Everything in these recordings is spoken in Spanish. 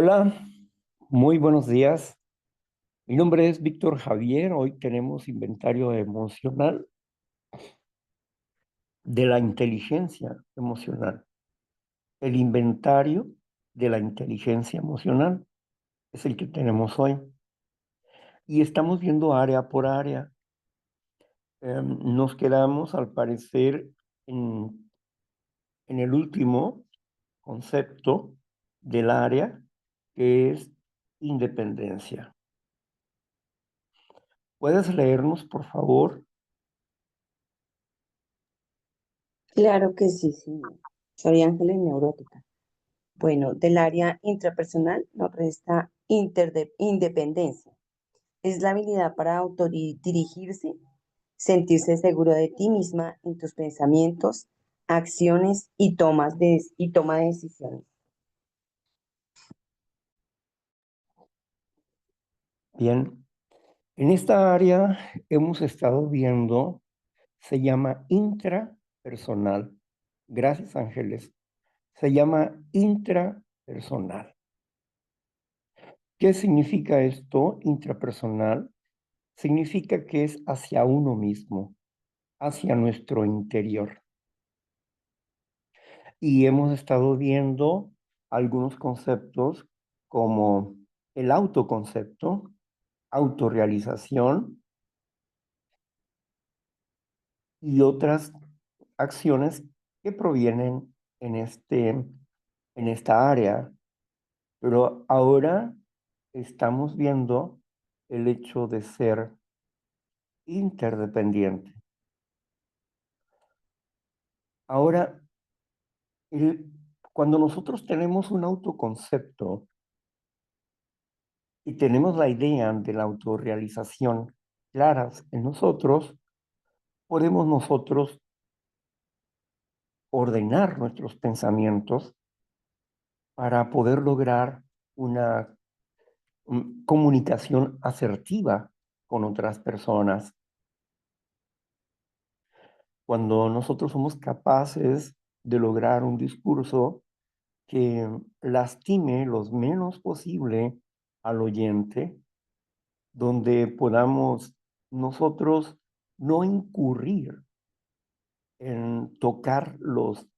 Hola, muy buenos días. Mi nombre es Víctor Javier. Hoy tenemos inventario emocional de la inteligencia emocional. El inventario de la inteligencia emocional es el que tenemos hoy. Y estamos viendo área por área. Nos quedamos, al parecer, en el último concepto del área, que es independencia. ¿Puedes leernos, por favor? Claro que sí, sí. Soy Ángeles Neurótica. Bueno, del área intrapersonal nos resta independencia. Es la habilidad para autodirigirse, sentirse seguro de ti misma en tus pensamientos, acciones y toma de decisiones. Bien. En esta área hemos estado viendo, se llama intrapersonal. Gracias, Ángeles. Se llama intrapersonal. ¿Qué significa esto, intrapersonal? Significa que es hacia uno mismo, hacia nuestro interior. Y hemos estado viendo algunos conceptos como el autoconcepto, autorrealización y otras acciones que provienen en esta área, pero ahora estamos viendo el hecho de ser interdependiente. Ahora, el- cuando nosotros tenemos un autoconcepto y tenemos la idea de la autorrealización claras en nosotros, podemos nosotros ordenar nuestros pensamientos para poder lograr una comunicación asertiva con otras personas. Cuando nosotros somos capaces de lograr un discurso que lastime lo menos posible al oyente, donde podamos nosotros no incurrir en tocar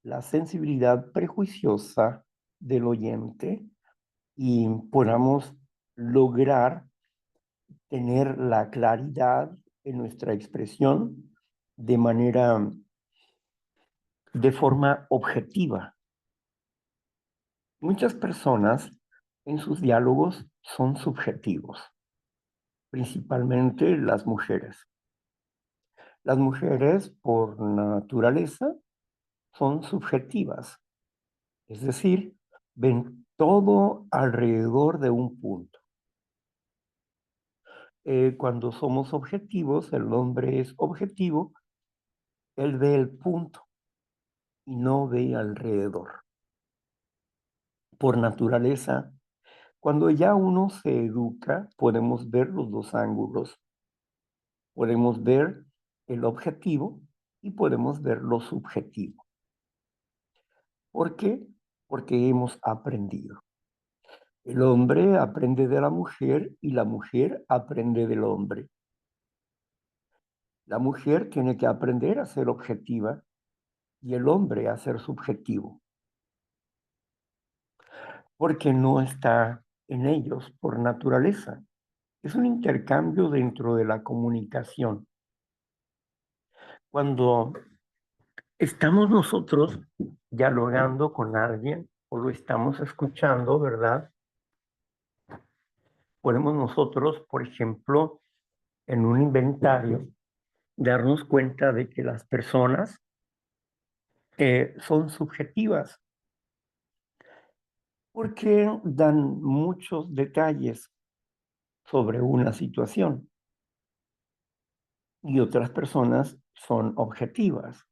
la sensibilidad prejuiciosa del oyente y podamos lograr tener la claridad en nuestra expresión de de forma objetiva. Muchas personas en sus diálogos son subjetivos, principalmente las mujeres. Las mujeres, por naturaleza, son subjetivas, es decir, ven todo alrededor de un punto. Cuando somos objetivos, el hombre es objetivo, él ve el punto y no ve alrededor. Por naturaleza, cuando ya uno se educa, podemos ver los dos ángulos. Podemos ver el objetivo y podemos ver lo subjetivo. ¿Por qué? Porque hemos aprendido. El hombre aprende de la mujer y la mujer aprende del hombre. La mujer tiene que aprender a ser objetiva y el hombre a ser subjetivo, porque no está en ellos por naturaleza. Es un intercambio dentro de la comunicación. Cuando estamos nosotros dialogando con alguien o lo estamos escuchando, ¿verdad? Podemos nosotros, por ejemplo, en un inventario, darnos cuenta de que las personas son subjetivas porque dan muchos detalles sobre una situación y otras personas son objetivas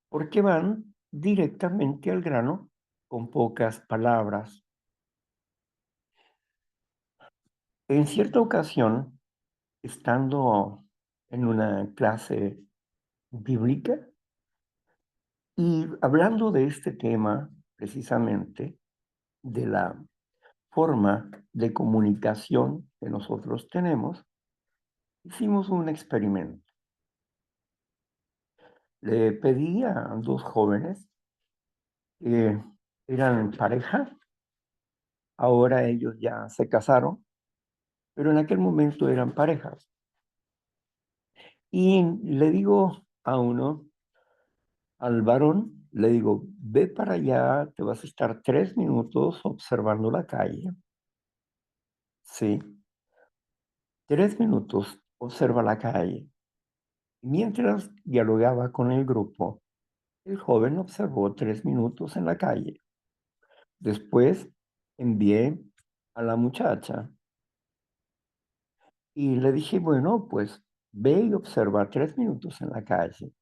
porque van directamente al grano con pocas palabras. En cierta ocasión, estando en una clase bíblica y hablando de este tema precisamente, de la forma de comunicación que nosotros tenemos, hicimos un experimento. Le pedí a dos jóvenes que eran pareja, ahora ellos ya se casaron, pero en aquel momento eran parejas. Y le digo a uno, al varón, le digo, ve para allá, te vas a estar 3 minutos observando la calle. Sí, 3 minutos, observa la calle. Mientras dialogaba con el grupo, el joven observó 3 minutos en la calle. Después envié a la muchacha y le dije, bueno, pues ve y observa 3 minutos en la calle.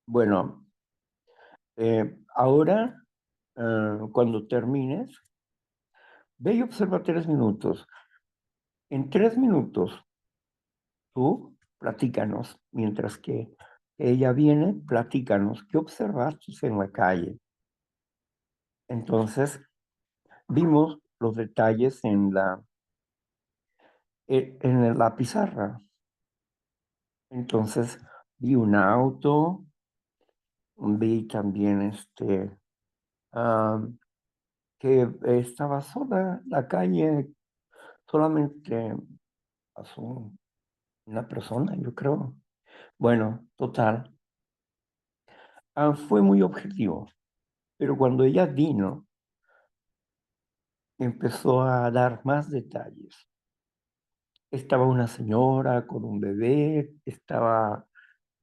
Bueno, ahora, cuando termines, ve y observa 3 minutos. En 3 minutos, tú platícanos, mientras que ella viene, platícanos, ¿qué observaste en la calle? Entonces, vimos los detalles en la pizarra. Entonces, vi un auto, vi también ah, que estaba sola la calle, solamente pasó una persona, yo creo. Bueno, total, fue muy objetivo, pero cuando ella vino, empezó a dar más detalles. Estaba una señora con un bebé,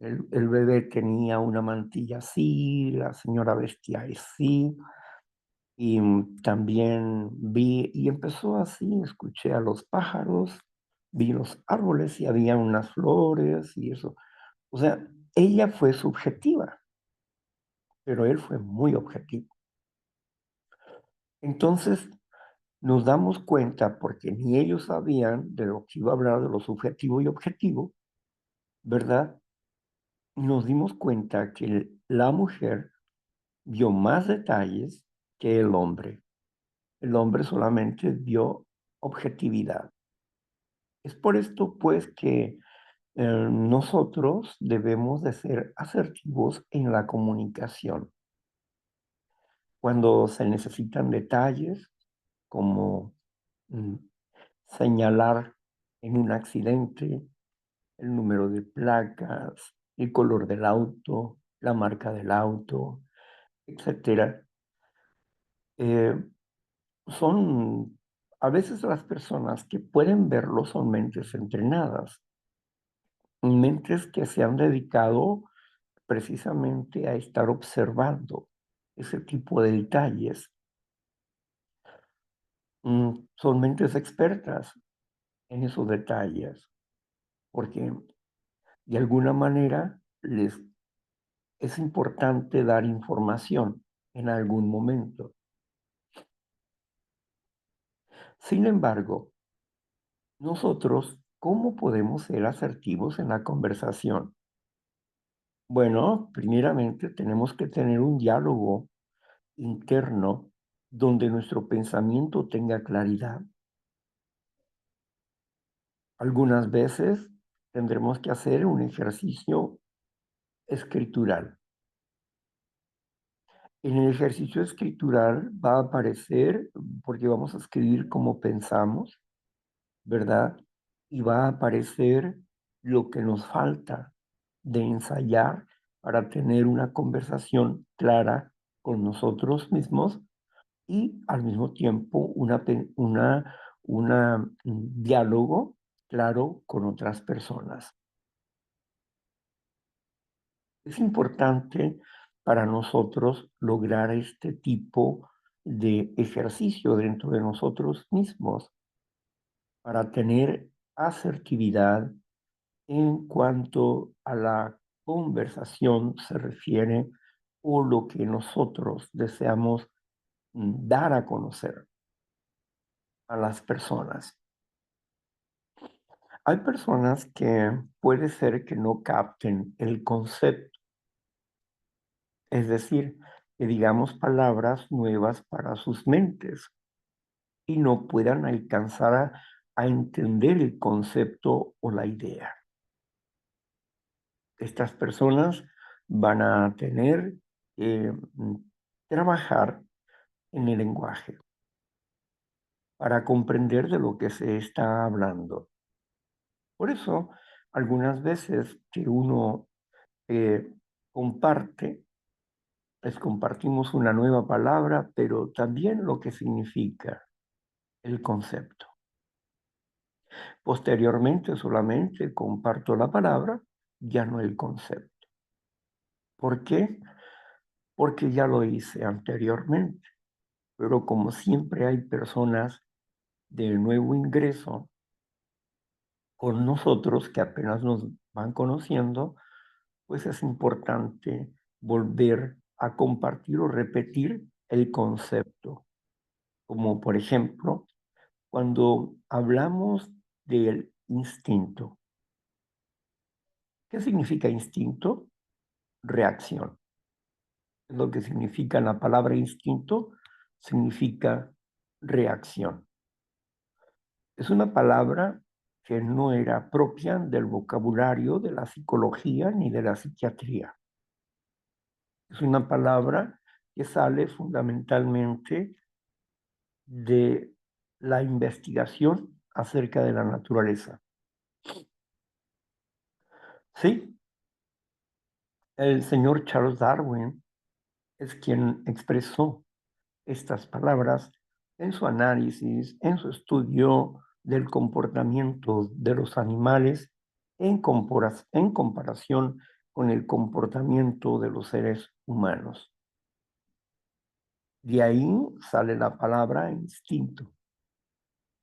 el bebé tenía una mantilla así, la señora vestía así, y también vi, y empezó así, escuché a los pájaros, vi los árboles y había unas flores y eso. O sea, ella fue subjetiva, pero él fue muy objetivo. Entonces nos damos cuenta, porque ni ellos sabían de lo que iba a hablar de lo subjetivo y objetivo, ¿verdad? Nos dimos cuenta que la mujer vio más detalles que el hombre. El hombre solamente vio objetividad. Es por esto, pues, que nosotros debemos de ser asertivos en la comunicación. Cuando se necesitan detalles, como mm, señalar en un accidente el número de placas, el color del auto, la marca del auto, etcétera, eh, son a veces las personas que pueden verlo son mentes entrenadas, mentes que se han dedicado precisamente a estar observando ese tipo de detalles. Son mentes expertas en esos detalles, porque de alguna manera les es importante dar información en algún momento. Sin embargo, nosotros, ¿cómo podemos ser asertivos en la conversación? Bueno, primeramente tenemos que tener un diálogo interno donde nuestro pensamiento tenga claridad. Algunas veces tendremos que hacer un ejercicio escritural. En el ejercicio escritural va a aparecer, porque vamos a escribir como pensamos, ¿verdad? Y va a aparecer lo que nos falta de ensayar para tener una conversación clara con nosotros mismos y al mismo tiempo un diálogo claro con otras personas. Es importante para nosotros lograr este tipo de ejercicio dentro de nosotros mismos para tener asertividad en cuanto a la conversación se refiere o lo que nosotros deseamos dar a conocer a las personas. Hay personas que puede ser que no capten el concepto, es decir, que digamos palabras nuevas para sus mentes. y no puedan alcanzar a entender el concepto o la idea. Estas personas van a tener que trabajar en el lenguaje para comprender de lo que se está hablando. Por eso, algunas veces que uno comparte, les compartimos una nueva palabra, pero también lo que significa el concepto. Posteriormente solamente comparto la palabra, ya no el concepto. ¿Por qué? Porque ya lo hice anteriormente, pero como siempre hay personas de nuevo ingreso con nosotros que apenas nos van conociendo, pues es importante volver a compartir o repetir el concepto. Como por ejemplo, cuando hablamos del instinto. ¿Qué significa instinto? Reacción. Lo que significa la palabra instinto significa reacción. Es una palabra que no era propia del vocabulario de la psicología ni de la psiquiatría. Es una palabra que sale fundamentalmente de la investigación acerca de la naturaleza. Sí, el señor Charles Darwin es quien expresó estas palabras en su análisis, en su estudio del comportamiento de los animales en comparación con el comportamiento de los seres humanos. De ahí sale la palabra instinto,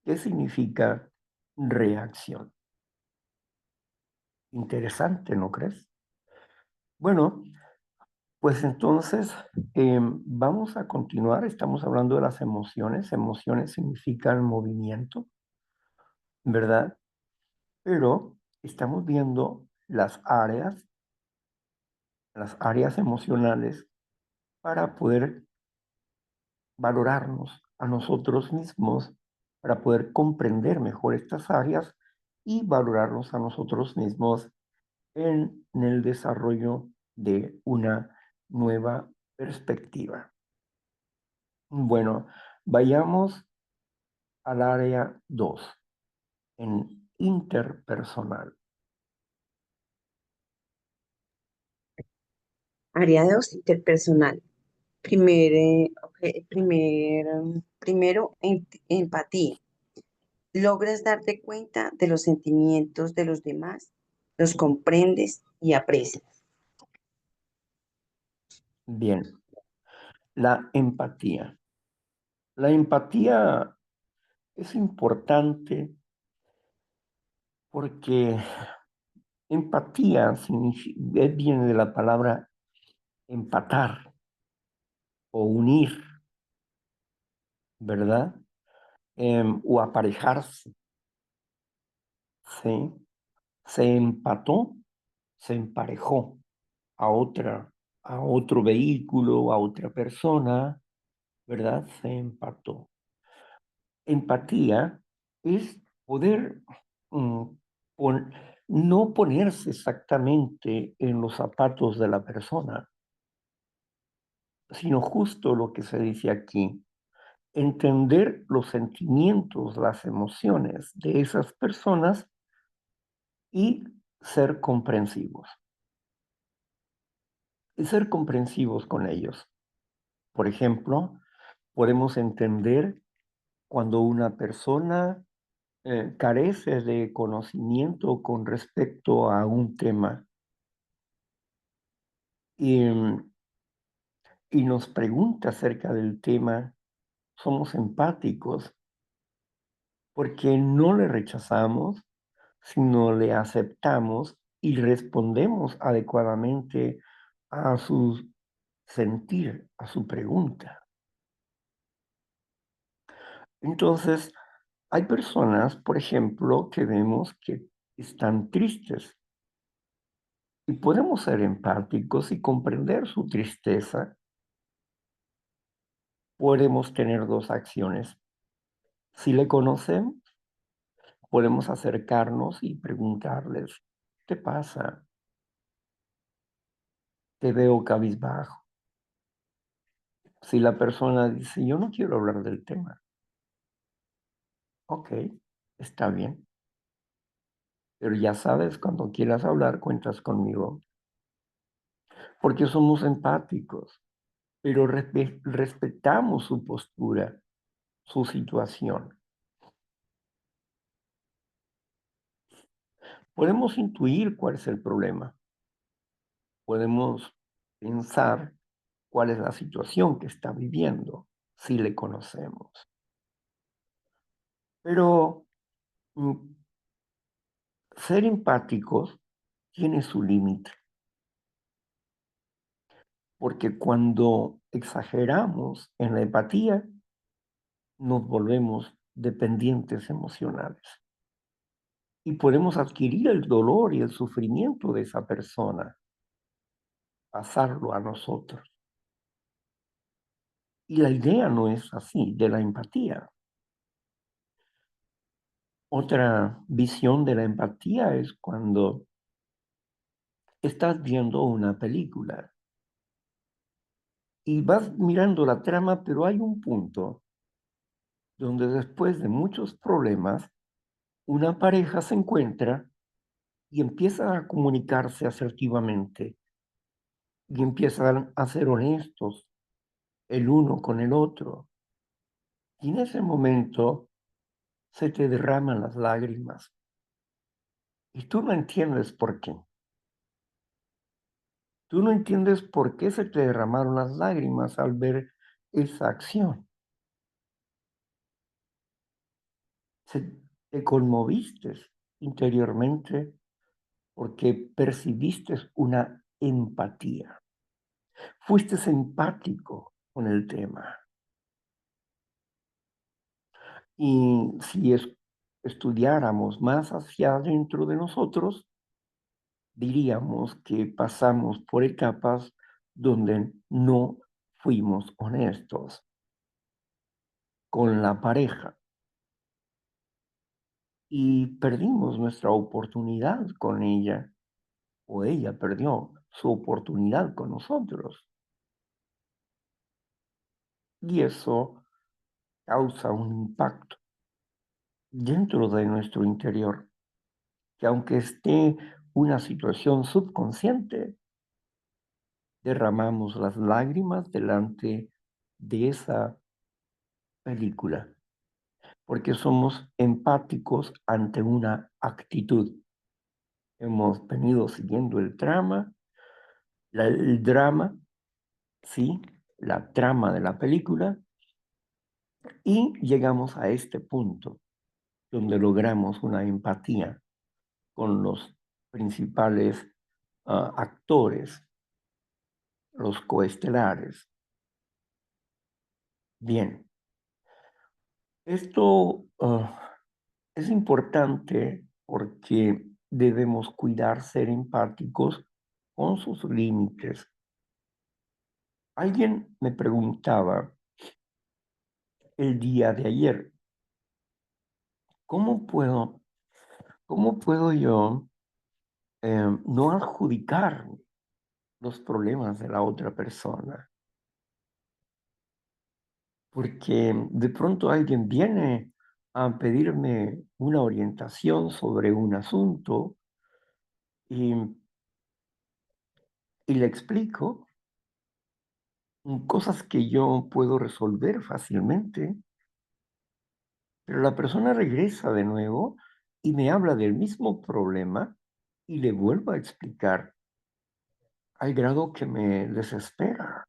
que significa reacción. Interesante, ¿no crees? Bueno, pues entonces vamos a continuar. Estamos hablando de las emociones. Emociones significan movimiento, ¿verdad? Pero estamos viendo las áreas emocionales para poder valorarnos a nosotros mismos, para poder comprender mejor estas áreas y valorarnos a nosotros mismos en el desarrollo de una nueva perspectiva. Bueno, vayamos al área 2, en interpersonal. Área 2, interpersonal. Primero, empatía. Logras darte cuenta de los sentimientos de los demás, los comprendes y aprecias. Bien, la empatía. La empatía es importante porque empatía viene de la palabra empatar o unir, ¿verdad? O aparejarse, ¿sí? Se empató, se emparejó a a otro vehículo, a otra persona, ¿verdad? Se empató. Empatía es poder mm, pon- no ponerse exactamente en los zapatos de la persona, sino justo lo que se dice aquí, entender los sentimientos, las emociones de esas personas y ser comprensivos. Y ser comprensivos con ellos. Por ejemplo, podemos entender cuando una persona carece de conocimiento con respecto a un tema y, y nos pregunta acerca del tema, somos empáticos porque no le rechazamos, sino le aceptamos y respondemos adecuadamente a su sentir, a su pregunta. Entonces, hay personas, por ejemplo, que vemos que están tristes y podemos ser empáticos y comprender su tristeza. Podemos tener dos acciones. Si le conocemos, podemos acercarnos y preguntarles, ¿qué te pasa? Te veo cabizbajo. Si la persona dice, yo no quiero hablar del tema, ok, está bien. Pero ya sabes, cuando quieras hablar, cuentas conmigo. Porque somos empáticos, pero respetamos su postura, su situación. Podemos intuir cuál es el problema. Podemos pensar cuál es la situación que está viviendo, si le conocemos. Pero ser empáticos tiene su límite, porque cuando exageramos en la empatía, nos volvemos dependientes emocionales y podemos adquirir el dolor y el sufrimiento de esa persona, pasarlo a nosotros. Y la idea no es así, de la empatía. Otra visión de la empatía es cuando estás viendo una película y vas mirando la trama, pero hay un punto donde después de muchos problemas, una pareja se encuentra y empieza a comunicarse asertivamente y empiezan a ser honestos el uno con el otro. Y en ese momento se te derraman las lágrimas y tú no entiendes por qué. Tú no entiendes por qué se te derramaron las lágrimas al ver esa acción. Te conmoviste interiormente porque percibiste una empatía. Fuiste empático con el tema. Y si estudiáramos más hacia adentro de nosotros, diríamos que pasamos por etapas donde no fuimos honestos con la pareja y perdimos nuestra oportunidad con ella o ella perdió su oportunidad con nosotros. Y eso causa un impacto dentro de nuestro interior, que aunque esté una situación subconsciente, derramamos las lágrimas delante de esa película, porque somos empáticos ante una actitud. Hemos venido siguiendo el drama, sí, la trama de la película, y llegamos a este punto donde logramos una empatía con los principales actores, los coestelares. Bien, esto es importante porque debemos cuidar ser empáticos con sus límites. Alguien me preguntaba el día de ayer, ¿cómo puedo, cómo puedo yo no adjudicar los problemas de la otra persona? Porque de pronto alguien viene a pedirme una orientación sobre un asunto y, y le explico cosas que yo puedo resolver fácilmente, pero la persona regresa de nuevo y me habla del mismo problema y le vuelvo a explicar al grado que me desespera.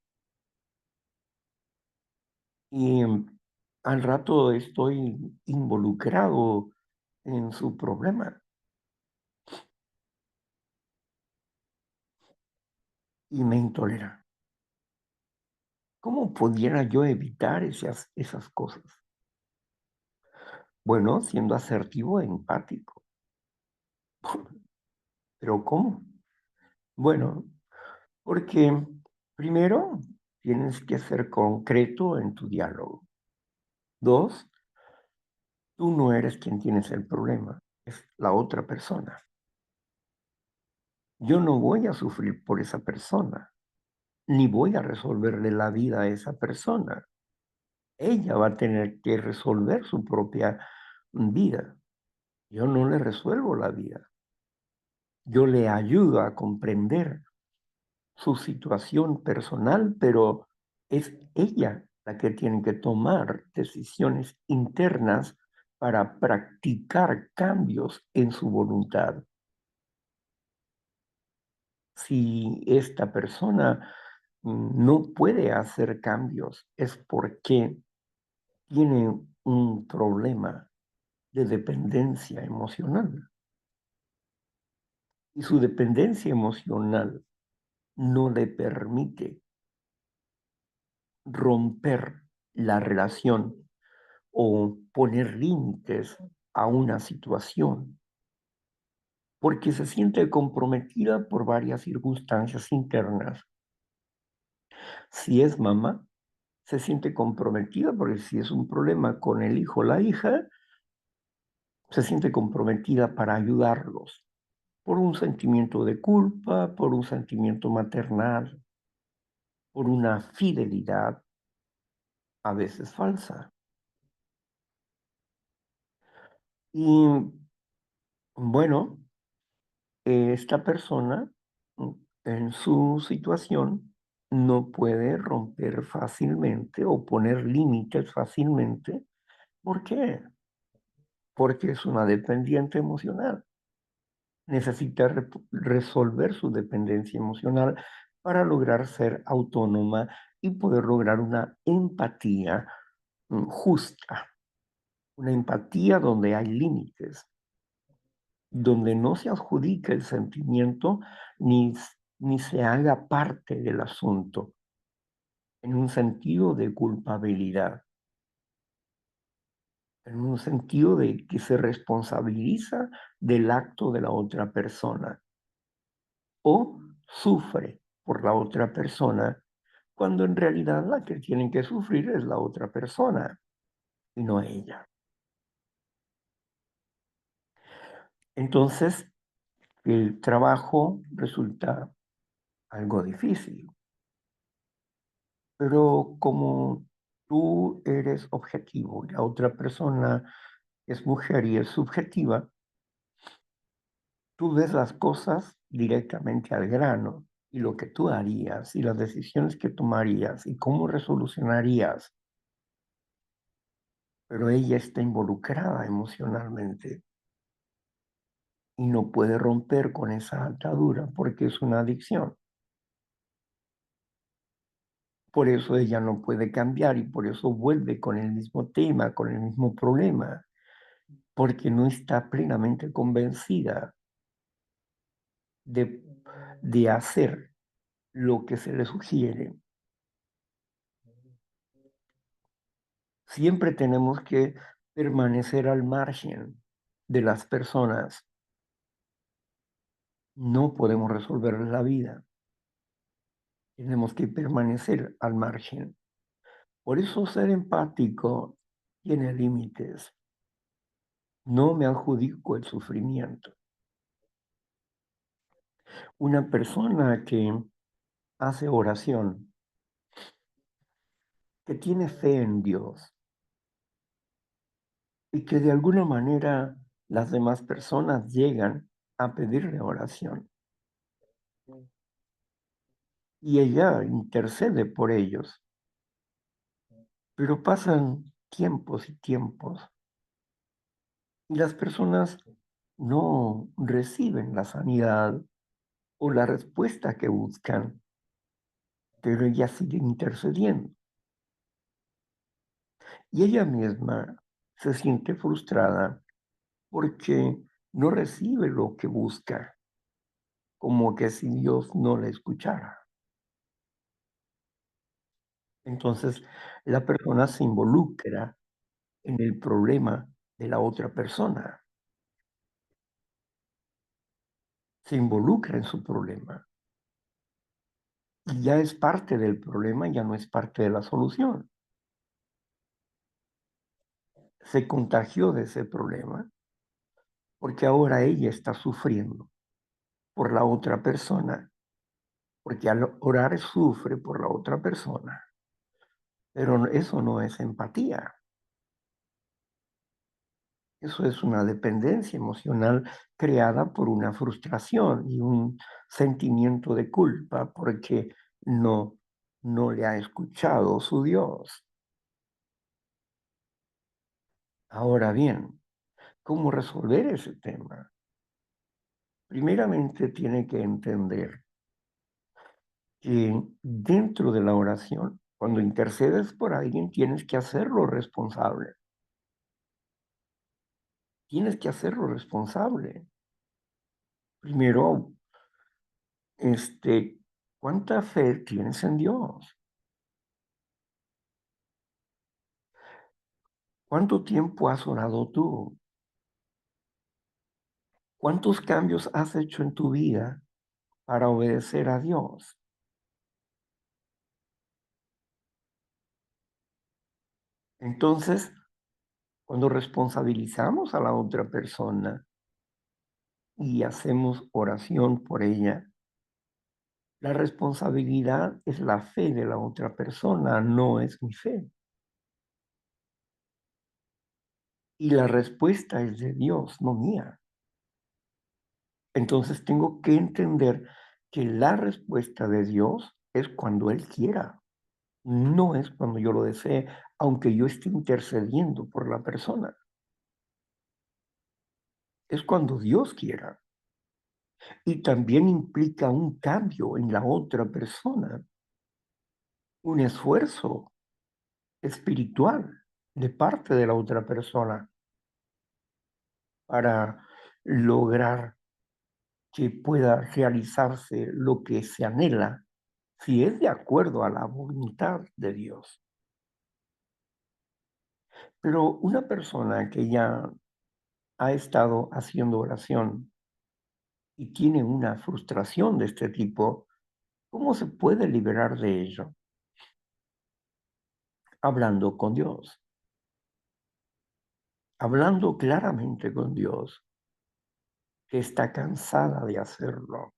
Y al rato estoy involucrado en su problema y me intolera. ¿Cómo pudiera yo evitar esas cosas? Bueno, siendo asertivo e empático. ¿Pero cómo? Bueno, porque primero tienes que ser concreto en tu diálogo. Dos, Tú no eres quien tienes el problema, es la otra persona. Yo no voy a sufrir por esa persona, ni voy a resolverle la vida a esa persona. Ella va a tener que resolver su propia vida. Yo no le resuelvo la vida. Yo le ayudo a comprender su situación personal, pero es ella la que tiene que tomar decisiones internas para practicar cambios en su voluntad. Si esta persona no puede hacer cambios, es porque tiene un problema de dependencia emocional. Y su dependencia emocional no le permite romper la relación o poner límites a una situación, porque se siente comprometida por varias circunstancias internas. Si es mamá, se siente comprometida porque si es un problema con el hijo o la hija, se siente comprometida para ayudarlos por un sentimiento de culpa, por un sentimiento maternal, por una fidelidad a veces falsa. Y bueno, esta persona en su situación no puede romper fácilmente o poner límites fácilmente. ¿Por qué? Porque es una dependiente emocional. Necesita resolver su dependencia emocional para lograr ser autónoma y poder lograr una empatía justa, una empatía donde hay límites, donde no se adjudica el sentimiento ni se haga parte del asunto, en un sentido de culpabilidad, en un sentido de que se responsabiliza del acto de la otra persona o sufre por la otra persona, cuando en realidad la que tienen que sufrir es la otra persona y no ella. Entonces, el trabajo resulta algo difícil. Pero como tú eres objetivo y la otra persona es mujer y es subjetiva, tú ves las cosas directamente al grano y lo que tú harías y las decisiones que tomarías y cómo resolucionarías, pero ella está involucrada emocionalmente y no puede romper con esa atadura porque es una adicción. Por eso ella no puede cambiar y por eso vuelve con el mismo tema, con el mismo problema, porque no está plenamente convencida de, de hacer lo que se le sugiere. Siempre tenemos que permanecer al margen de las personas. No podemos resolver la vida. Tenemos que permanecer al margen. Por eso ser empático tiene límites. No me adjudico el sufrimiento. Una persona que hace oración, que tiene fe en Dios y que de alguna manera las demás personas llegan a pedirle oración y ella intercede por ellos, pero pasan tiempos y tiempos y las personas no reciben la sanidad o la respuesta que buscan, pero ella sigue intercediendo y ella misma se siente frustrada porque no recibe lo que busca, como que si Dios no la escuchara. Entonces, la persona se involucra en el problema de la otra persona, se involucra en su problema y ya es parte del problema, ya no es parte de la solución. se contagió de ese problema porque ahora ella está sufriendo por la otra persona, porque al orar sufre por la otra persona, pero eso no es empatía. Eso es una dependencia emocional creada por una frustración y un sentimiento de culpa porque no le ha escuchado su Dios. Ahora bien, ¿cómo resolver ese tema? Primeramente tiene que entender que dentro de la oración, cuando intercedes por alguien, tienes que hacerlo responsable. Tienes que hacerlo responsable. Primero, ¿cuánta fe tienes en Dios? ¿Cuánto tiempo has orado tú? ¿Cuántos cambios has hecho en tu vida para obedecer a Dios? Entonces, cuando responsabilizamos a la otra persona y hacemos oración por ella, la responsabilidad es la fe de la otra persona, no es mi fe. Y la respuesta es de Dios, no mía. Entonces tengo que entender que la respuesta de Dios es cuando Él quiera. No es cuando yo lo desee, aunque yo esté intercediendo por la persona. Es cuando Dios quiera. Y también implica un cambio en la otra persona, un esfuerzo espiritual de parte de la otra persona para lograr que pueda realizarse lo que se anhela, si es de acuerdo a la voluntad de Dios. Pero una persona que ya ha estado haciendo oración y tiene una frustración de este tipo, ¿cómo se puede liberar de ello? Hablando con Dios, hablando claramente con Dios, que está cansada de hacerlo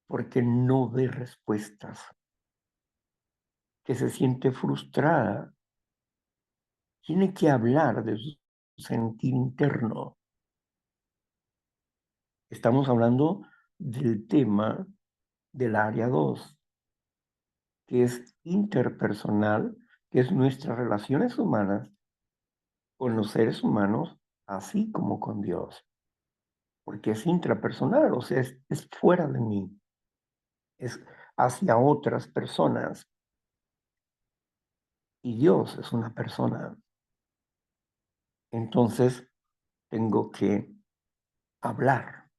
porque no ve respuestas, que se siente frustrada, tiene que hablar de su sentir interno. Estamos hablando del tema del área 2, que es interpersonal, que es nuestras relaciones humanas con los seres humanos, así como con Dios, porque es intrapersonal, o sea, es fuera de mí, es hacia otras personas, y Dios es una persona. Entonces, tengo que hablar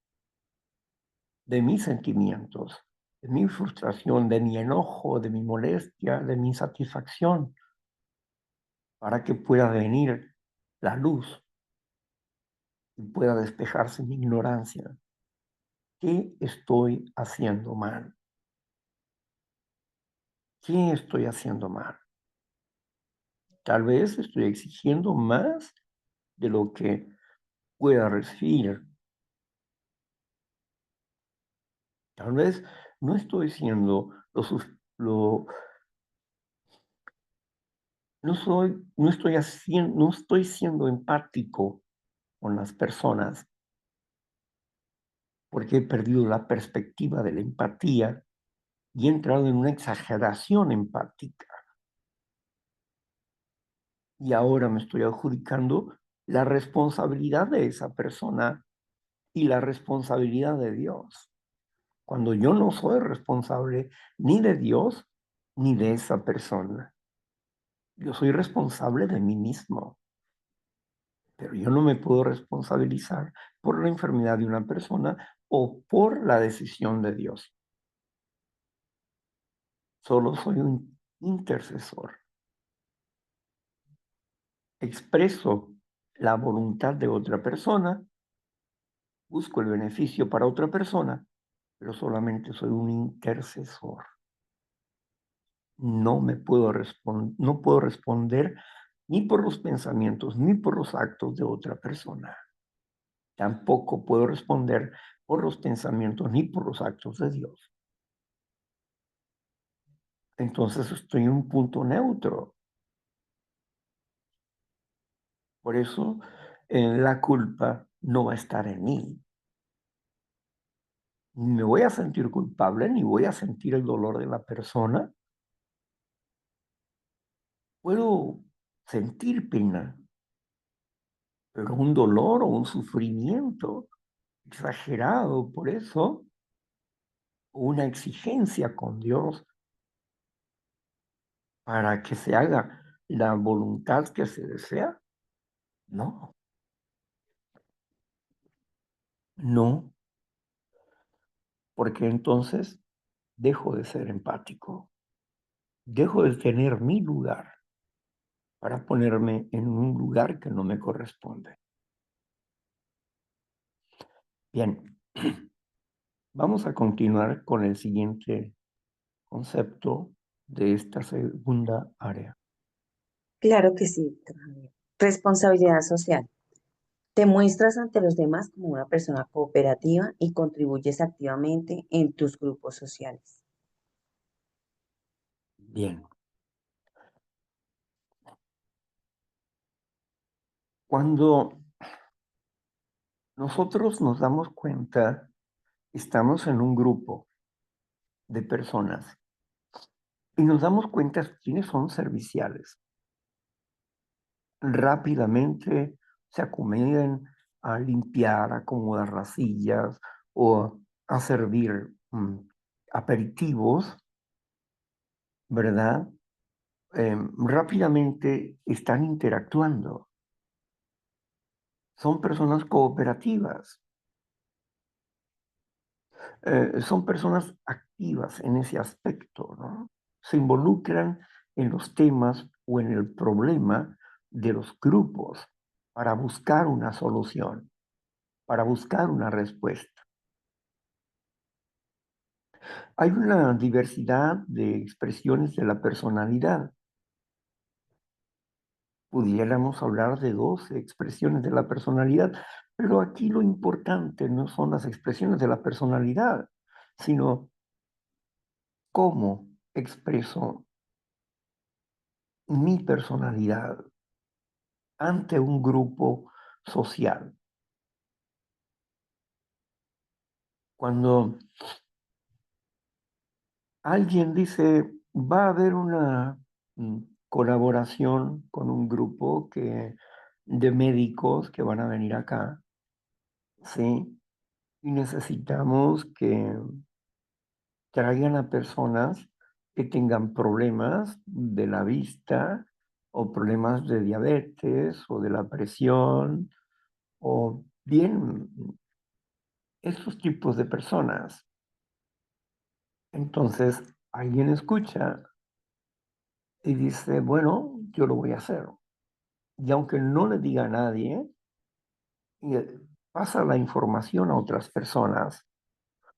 de mis sentimientos, de mi frustración, de mi enojo, de mi molestia, de mi insatisfacción, para que pueda venir la luz y pueda despejarse mi ignorancia. ¿Qué estoy haciendo mal? ¿Qué estoy haciendo mal? Tal vez estoy exigiendo más de lo que pueda recibir. Tal vez no estoy siendo lo no estoy siendo empático con las personas porque he perdido la perspectiva de la empatía y he entrado en una exageración empática. Y ahora me estoy adjudicando la responsabilidad de esa persona y la responsabilidad de Dios, cuando yo no soy responsable ni de Dios ni de esa persona. Yo soy responsable de mí mismo, pero yo no me puedo responsabilizar por la enfermedad de una persona o por la decisión de Dios. Solo soy un intercesor. Expreso la voluntad de otra persona, busco el beneficio para otra persona, pero solamente soy un intercesor. No puedo responder ni por los pensamientos, ni por los actos de otra persona. Tampoco puedo responder por los pensamientos ni por los actos de Dios. Entonces estoy en un punto neutro. Por eso la culpa no va a estar en mí. Ni me voy a sentir culpable, ni voy a sentir el dolor de la persona. Puedo sentir pena, pero un dolor o un sufrimiento exagerado, por eso, una exigencia con Dios para que se haga la voluntad que se desea. No, no, porque entonces dejo de ser empático, dejo de tener mi lugar para ponerme en un lugar que no me corresponde. Bien, vamos a continuar con el siguiente concepto de esta segunda área. Claro que sí, doctor Javier. Responsabilidad social. Te muestras ante los demás como una persona cooperativa y contribuyes activamente en tus grupos sociales. Bien, cuando nosotros nos damos cuenta, estamos en un grupo de personas y nos damos cuenta quiénes son serviciales. Rápidamente se acomodan a limpiar, a acomodar las sillas o a servir aperitivos, ¿verdad? Rápidamente están interactuando. Son personas cooperativas, son personas activas en ese aspecto, ¿no? Se involucran en los temas o en el problema de los grupos para buscar una solución, para buscar una respuesta. Hay una diversidad de expresiones de la personalidad. Pudiéramos hablar de 12 expresiones de la personalidad, pero aquí lo importante no son las expresiones de la personalidad, sino cómo expreso mi personalidad ante un grupo social. Cuando alguien dice, va a haber una colaboración con un grupo de médicos que van a venir acá, ¿sí? Y necesitamos que traigan a personas que tengan problemas de la vista o problemas de diabetes o de la presión o bien esos tipos de personas. Entonces, alguien escucha y dice, bueno, yo lo voy a hacer. Y aunque no le diga a nadie, y pasa la información a otras personas.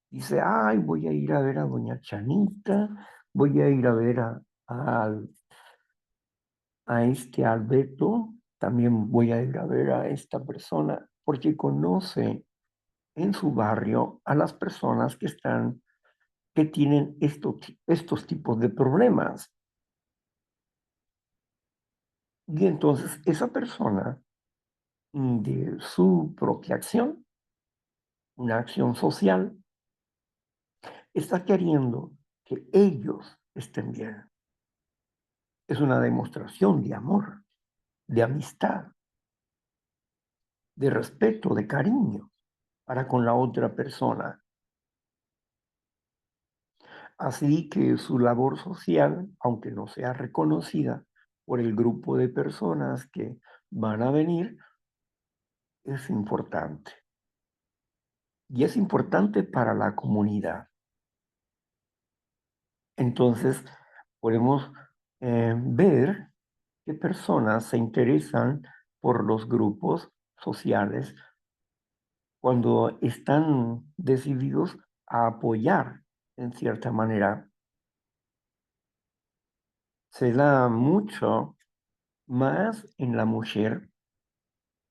Dice, ay, voy a ir a ver a doña Chanita, voy a ir a ver a este Alberto, también voy a ir a ver a esta persona, porque conoce en su barrio a las personas que tienen estos tipos de problemas. Y entonces esa persona, de su propia acción, una acción social, está queriendo que ellos estén bien. Es una demostración de amor, de amistad, de respeto, de cariño para con la otra persona. Así que su labor social, aunque no sea reconocida por el grupo de personas que van a venir, es importante. Y es importante para la comunidad. Entonces, podemos ver qué personas se interesan por los grupos sociales cuando están decididos a apoyar en cierta manera. Se da mucho más en la mujer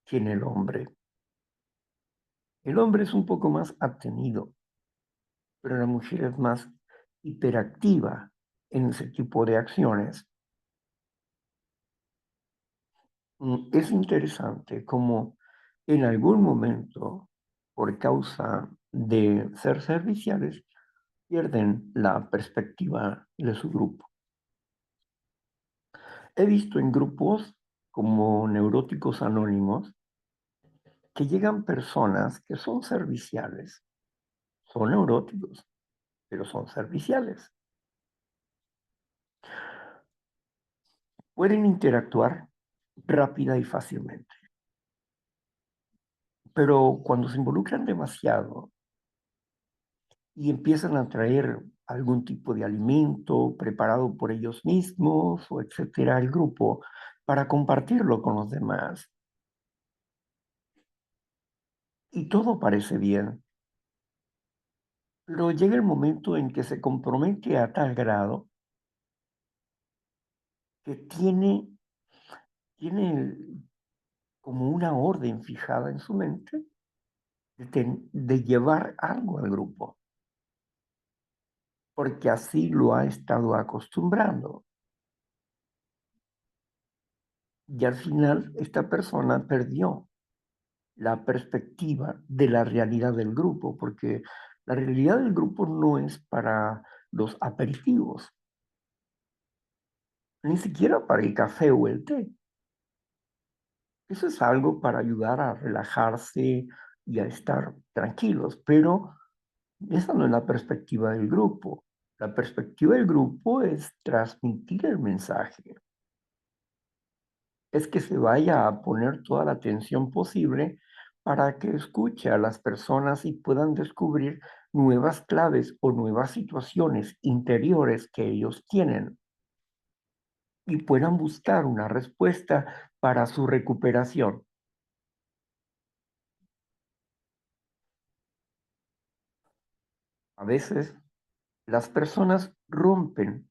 que en el hombre. El hombre es un poco más abstenido, pero la mujer es más hiperactiva en ese tipo de acciones. Es interesante cómo en algún momento, por causa de ser serviciales, pierden la perspectiva de su grupo. He visto en grupos como Neuróticos Anónimos que llegan personas que son serviciales, son neuróticos, pero son serviciales. Pueden interactuar rápida y fácilmente, pero cuando se involucran demasiado y empiezan a traer algún tipo de alimento preparado por ellos mismos o etcétera al grupo para compartirlo con los demás, y todo parece bien, pero llega el momento en que se compromete a tal grado que tiene como una orden fijada en su mente de llevar algo al grupo, porque así lo ha estado acostumbrando. Y al final esta persona perdió la perspectiva de la realidad del grupo, porque la realidad del grupo no es para los aperitivos, ni siquiera para el café o el té. Eso es algo para ayudar a relajarse y a estar tranquilos, pero esa no es la perspectiva del grupo. La perspectiva del grupo es transmitir el mensaje, es que se vaya a poner toda la atención posible para que escuche a las personas y puedan descubrir nuevas claves o nuevas situaciones interiores que ellos tienen y puedan buscar una respuesta para su recuperación. A veces las personas rompen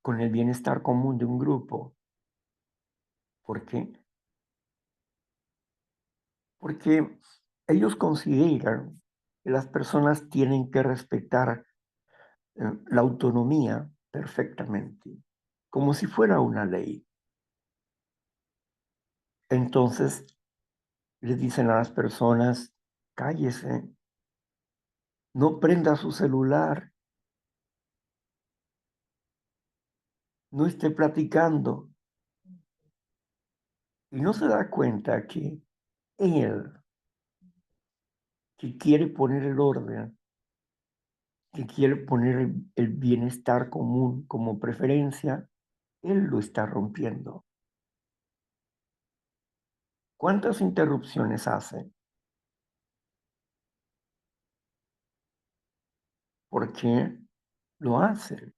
con el bienestar común de un grupo. ¿Por qué? Porque ellos consideran que las personas tienen que respetar la autonomía perfectamente, como si fuera una ley. Entonces les dicen a las personas, cállese, no prenda su celular, no esté platicando. Y no se da cuenta que él, que quiere poner el orden, que quiere poner el bienestar común como preferencia, él lo está rompiendo. ¿Cuántas interrupciones hace? ¿Por qué lo hace?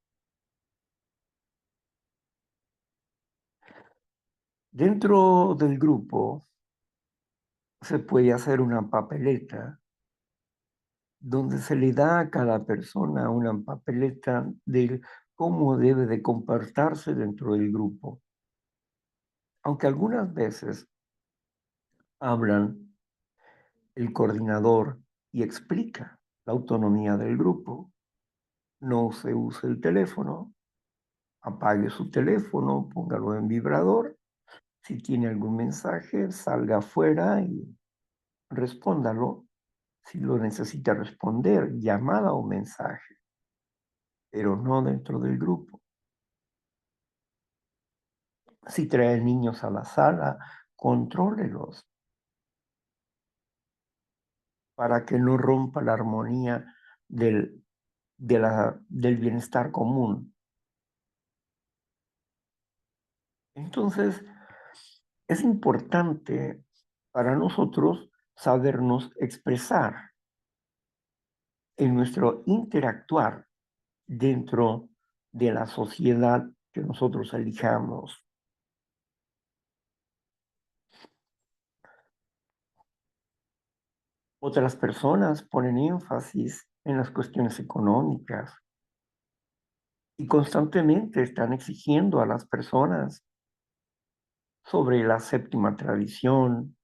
Dentro del grupo se puede hacer una papeleta donde se le da a cada persona una papeleta de cómo debe de comportarse dentro del grupo. Aunque algunas veces hablan el coordinador y explica la autonomía del grupo, no se use el teléfono, apague su teléfono, póngalo en vibrador, si tiene algún mensaje, salga afuera y respóndalo si lo necesita responder, llamada o mensaje, pero no dentro del grupo. Si trae niños a la sala, contrólelos para que no rompa la armonía del bienestar común. Entonces, es importante para nosotros sabernos expresar en nuestro interactuar dentro de la sociedad que nosotros elijamos. Otras personas ponen énfasis en las cuestiones económicas y constantemente están exigiendo a las personas sobre la séptima tradición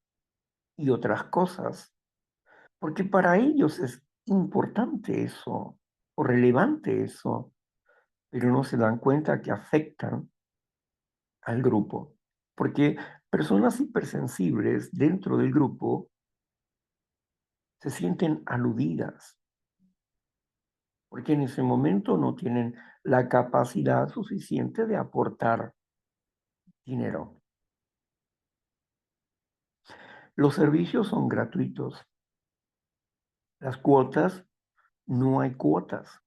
y otras cosas, porque para ellos es importante eso o relevante eso, pero no se dan cuenta que afectan al grupo, porque personas hipersensibles dentro del grupo se sienten aludidas, porque en ese momento no tienen la capacidad suficiente de aportar dinero. Los servicios son gratuitos. Las cuotas, no hay cuotas.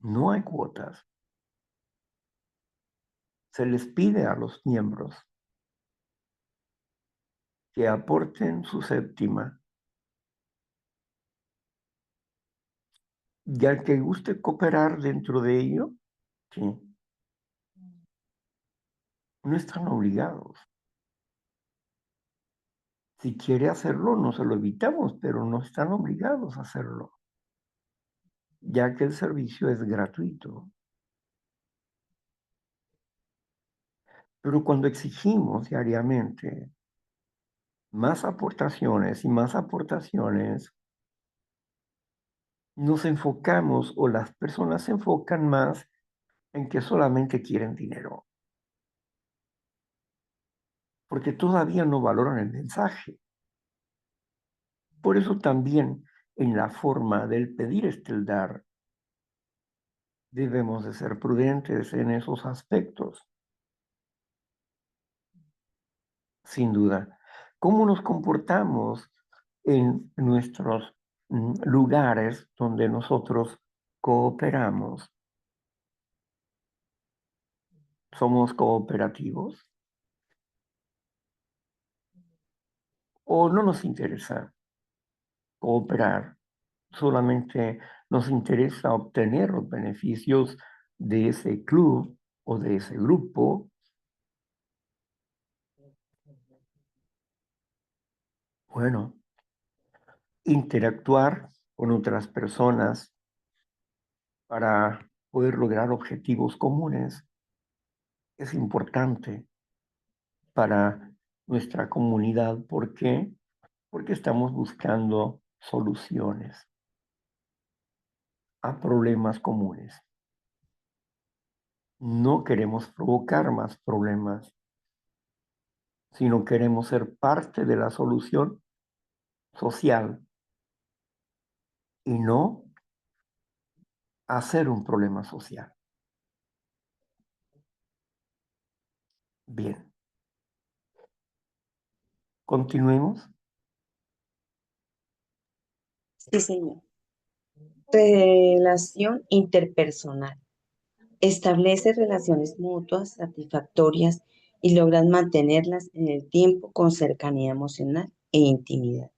No hay cuotas. Se les pide a los miembros que aporten su séptima. Y al que guste cooperar dentro de ello, sí, no están obligados. Si quiere hacerlo, no se lo evitamos, pero no están obligados a hacerlo, ya que el servicio es gratuito. Pero cuando exigimos diariamente más aportaciones, nos enfocamos o las personas se enfocan más en que solamente quieren dinero, porque todavía no valoran el mensaje. Por eso también en la forma del pedir el dar, debemos de ser prudentes en esos aspectos, sin duda. ¿Cómo nos comportamos en nuestros lugares donde nosotros cooperamos? ¿Somos cooperativos? ¿O no nos interesa cooperar? Solamente nos interesa obtener los beneficios de ese club o de ese grupo. Bueno, interactuar con otras personas para poder lograr objetivos comunes es importante para nuestra comunidad. ¿Por qué? Porque estamos buscando soluciones a problemas comunes. No queremos provocar más problemas, sino queremos ser parte de la solución social y no hacer un problema social. Bien, continuemos. Sí, señor. Relación interpersonal. Establece relaciones mutuas satisfactorias y logran mantenerlas en el tiempo con cercanía emocional e intimidad.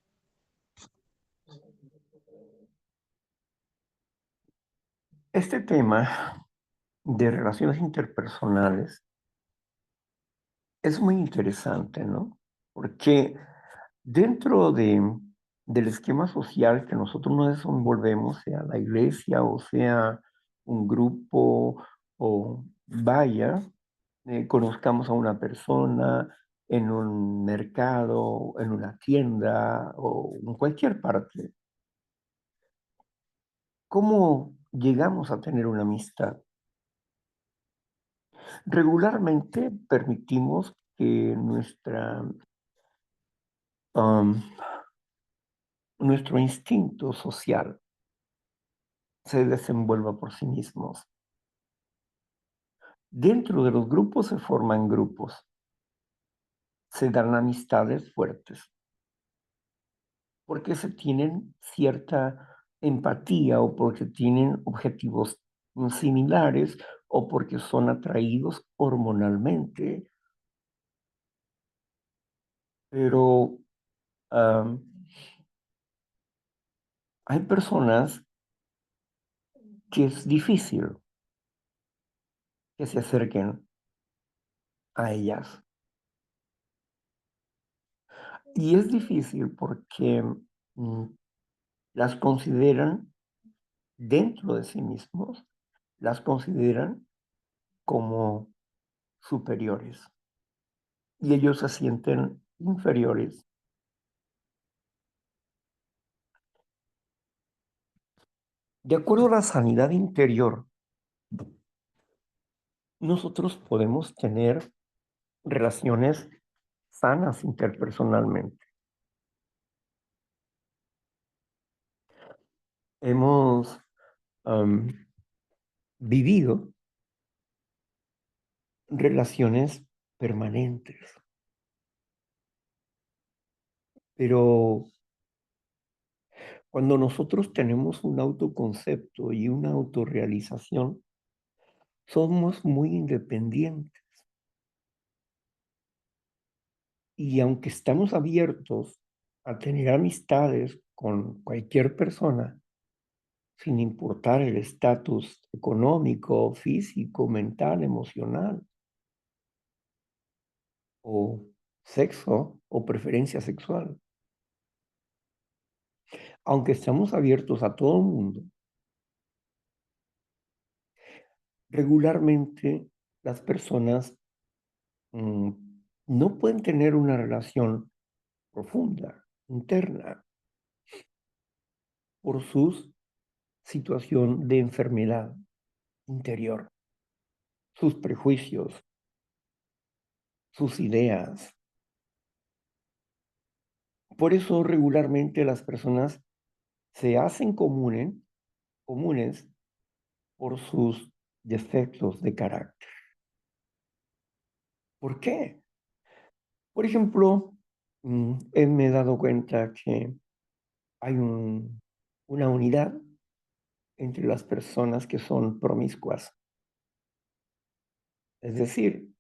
Este tema de relaciones interpersonales es muy interesante, ¿no? Porque dentro del esquema social que nosotros nos desenvolvemos, sea la iglesia o sea un grupo o vaya, conozcamos a una persona en un mercado, en una tienda o en cualquier parte. ¿Cómo llegamos a tener una amistad? Regularmente permitimos que um, nuestro instinto social se desenvuelva por sí mismos. Dentro de los grupos se forman grupos, se dan amistades fuertes, porque se tienen cierta empatía o porque tienen objetivos similares o porque son atraídos hormonalmente. Pero um, hay personas que es difícil que se acerquen a ellas. Y es difícil porque mm, las consideran dentro de sí mismos, las consideran como superiores y ellos se sienten inferiores. De acuerdo a la sanidad interior, nosotros podemos tener relaciones sanas interpersonalmente. Hemos vivido relaciones permanentes, pero cuando nosotros tenemos un autoconcepto y una autorrealización, somos muy independientes. Y aunque estamos abiertos a tener amistades con cualquier persona, sin importar el estatus económico, físico, mental, emocional, o sexo o preferencia sexual, aunque estamos abiertos a todo el mundo, regularmente las personas mm, no pueden tener una relación profunda, interna, por su situación de enfermedad interior, sus prejuicios, sus ideas. Por eso regularmente las personas se hacen comunes por sus defectos de carácter. ¿Por qué? Por ejemplo, me he dado cuenta que hay una unidad entre las personas que son promiscuas, es decir,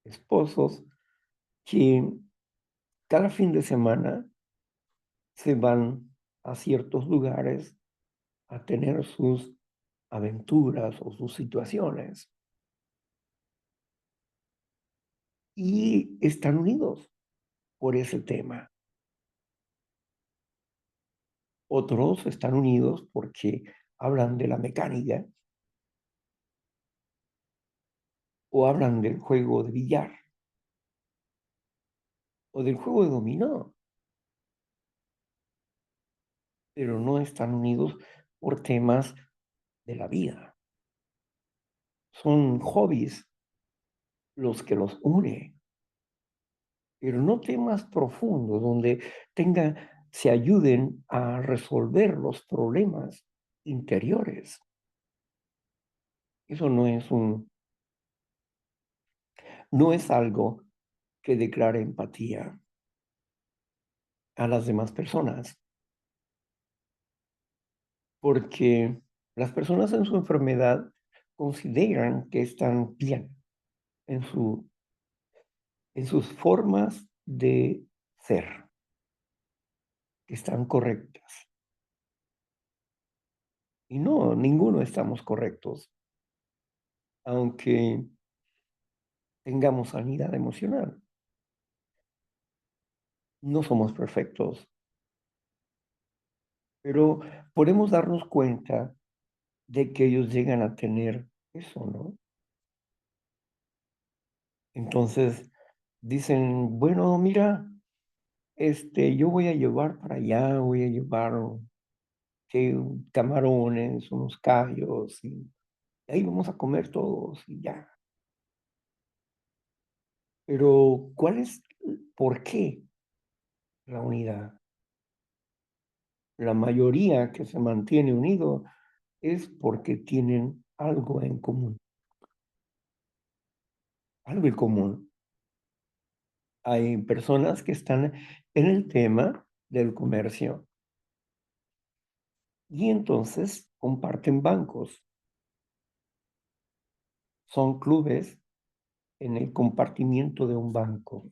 esposos que cada fin de semana se van a ciertos lugares a tener sus aventuras o sus situaciones y están unidos por ese tema. Otros están unidos porque hablan de la mecánica o hablan del juego de billar o del juego de dominó, pero no están unidos por temas de la vida. Son hobbies los que los une, pero no temas profundos donde se ayuden a resolver los problemas interiores. Eso no es algo que declare empatía a las demás personas, porque las personas en su enfermedad consideran que están bien en en sus formas de ser, que están correctas. Y no, ninguno estamos correctos, aunque tengamos sanidad emocional. No somos perfectos, pero podemos darnos cuenta de que ellos llegan a tener eso, ¿no? Entonces dicen, bueno, mira, yo voy a llevar para allá, voy a llevar que camarones, unos callos, y ahí vamos a comer todos y ya. Pero, por qué la unidad? La mayoría que se mantiene unido es porque tienen algo en común, algo en común. Hay personas que están en el tema del comercio y entonces comparten bancos. Son clubes en el compartimiento de un banco,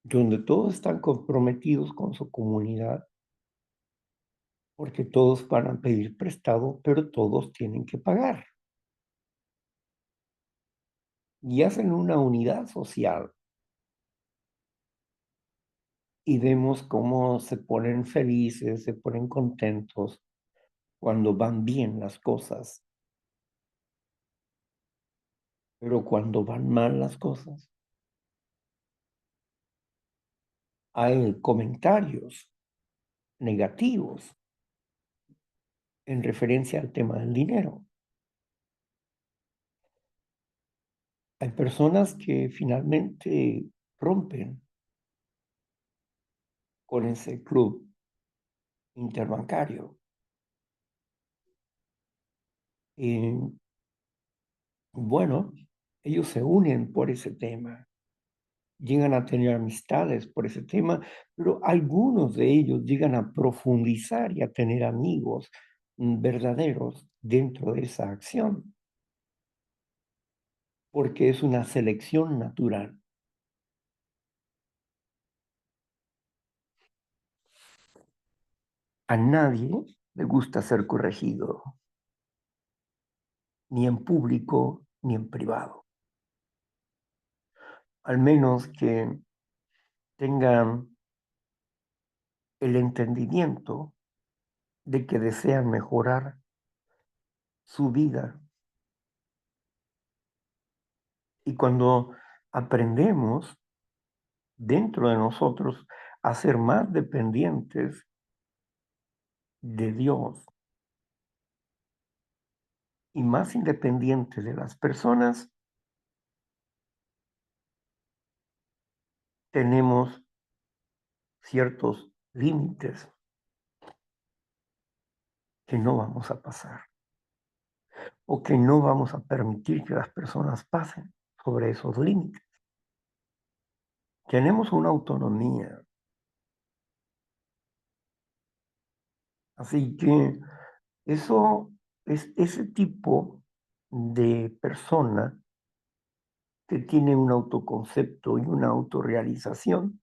donde todos están comprometidos con su comunidad, porque todos van a pedir prestado, pero todos tienen que pagar. Y hacen una unidad social y vemos cómo se ponen felices, se ponen contentos cuando van bien las cosas. Pero cuando van mal las cosas, hay comentarios negativos en referencia al tema del dinero. Hay personas que finalmente rompen con ese club interbancario. Y bueno, ellos se unen por ese tema, llegan a tener amistades por ese tema, pero algunos de ellos llegan a profundizar y a tener amigos verdaderos dentro de esa acción, porque es una selección natural. A nadie le gusta ser corregido, ni en público ni en privado. Al menos que tengan el entendimiento de que desean mejorar su vida. Y cuando aprendemos dentro de nosotros a ser más dependientes de Dios y más independientes de las personas, tenemos ciertos límites que no vamos a pasar o que no vamos a permitir que las personas pasen sobre esos límites. Tenemos una autonomía. Así que eso es ese tipo de persona que tiene un autoconcepto y una autorrealización.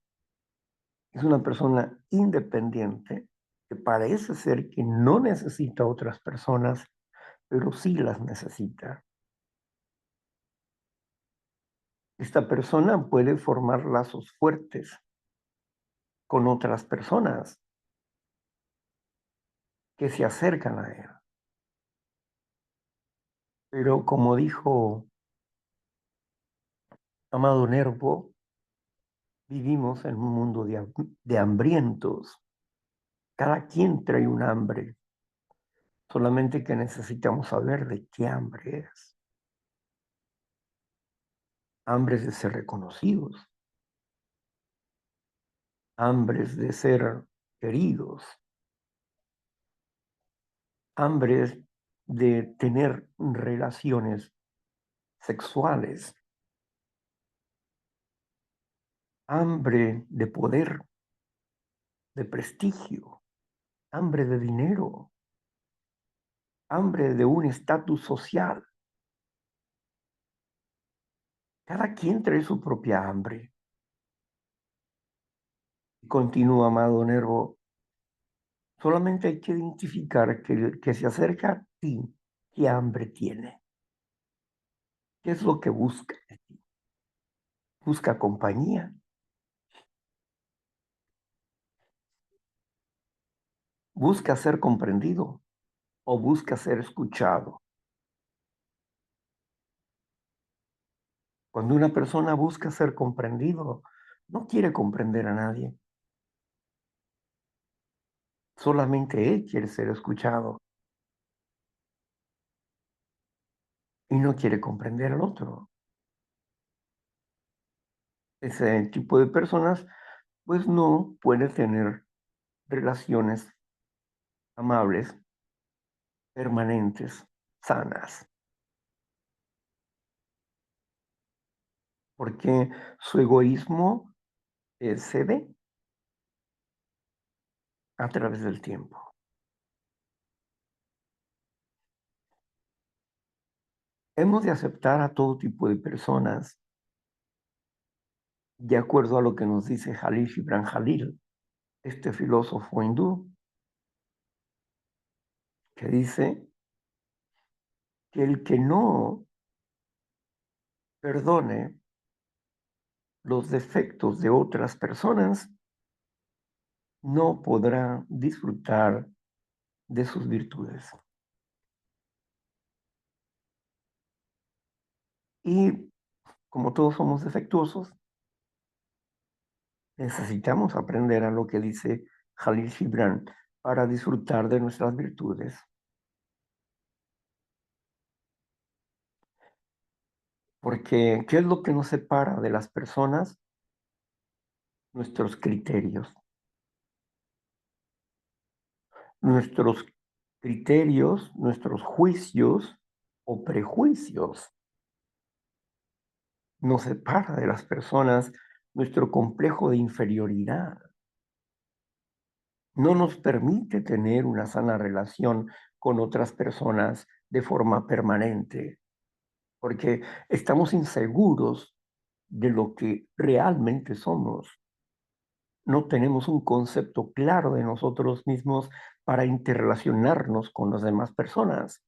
Es una persona independiente que parece ser que no necesita a otras personas, pero sí las necesita. Esta persona puede formar lazos fuertes con otras personas que se acercan a él. Pero como dijo Amado Nervo, vivimos en un mundo de hambrientos. Cada quien trae un hambre, solamente que necesitamos saber de qué hambre es. Hambres de ser reconocidos, hambres de ser queridos, hambres de tener relaciones sexuales, hambre de poder, de prestigio, hambre de dinero, hambre de un estatus social. Cada quien trae su propia hambre. Continúa Amado Nervo. Solamente hay que identificar que el que se acerca a ti, qué hambre tiene, qué es lo que busca de ti. Busca compañía, busca ser comprendido o busca ser escuchado. Cuando una persona busca ser comprendido, no quiere comprender a nadie. Solamente él quiere ser escuchado y no quiere comprender al otro. Ese tipo de personas, pues no puede tener relaciones amables, permanentes, sanas, porque su egoísmo se ve a través del tiempo. Hemos de aceptar a todo tipo de personas de acuerdo a lo que nos dice Jalil Gibran Jalil, este filósofo hindú, que dice que el que no perdone los defectos de otras personas no podrá disfrutar de sus virtudes. Y como todos somos defectuosos, necesitamos aprender a lo que dice Jalil Gibran para disfrutar de nuestras virtudes. Porque, ¿qué es lo que nos separa de las personas? Nuestros criterios. Nuestros criterios, nuestros juicios o prejuicios nos separa de las personas nuestro complejo de inferioridad. No nos permite tener una sana relación con otras personas de forma permanente, porque estamos inseguros de lo que realmente somos. No tenemos un concepto claro de nosotros mismos para interrelacionarnos con las demás personas.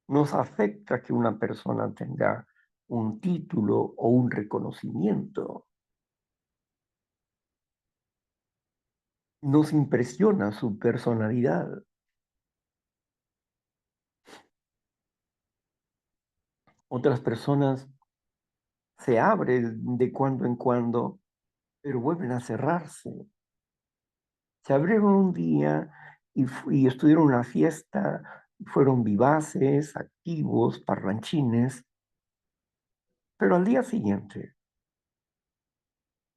Nos afecta que una persona tenga un título o un reconocimiento. Nos impresiona su personalidad. Otras personas se abren de cuando en cuando, pero vuelven a cerrarse. Se abrieron un día y estuvieron en una fiesta, fueron vivaces, activos, parlanchines, pero al día siguiente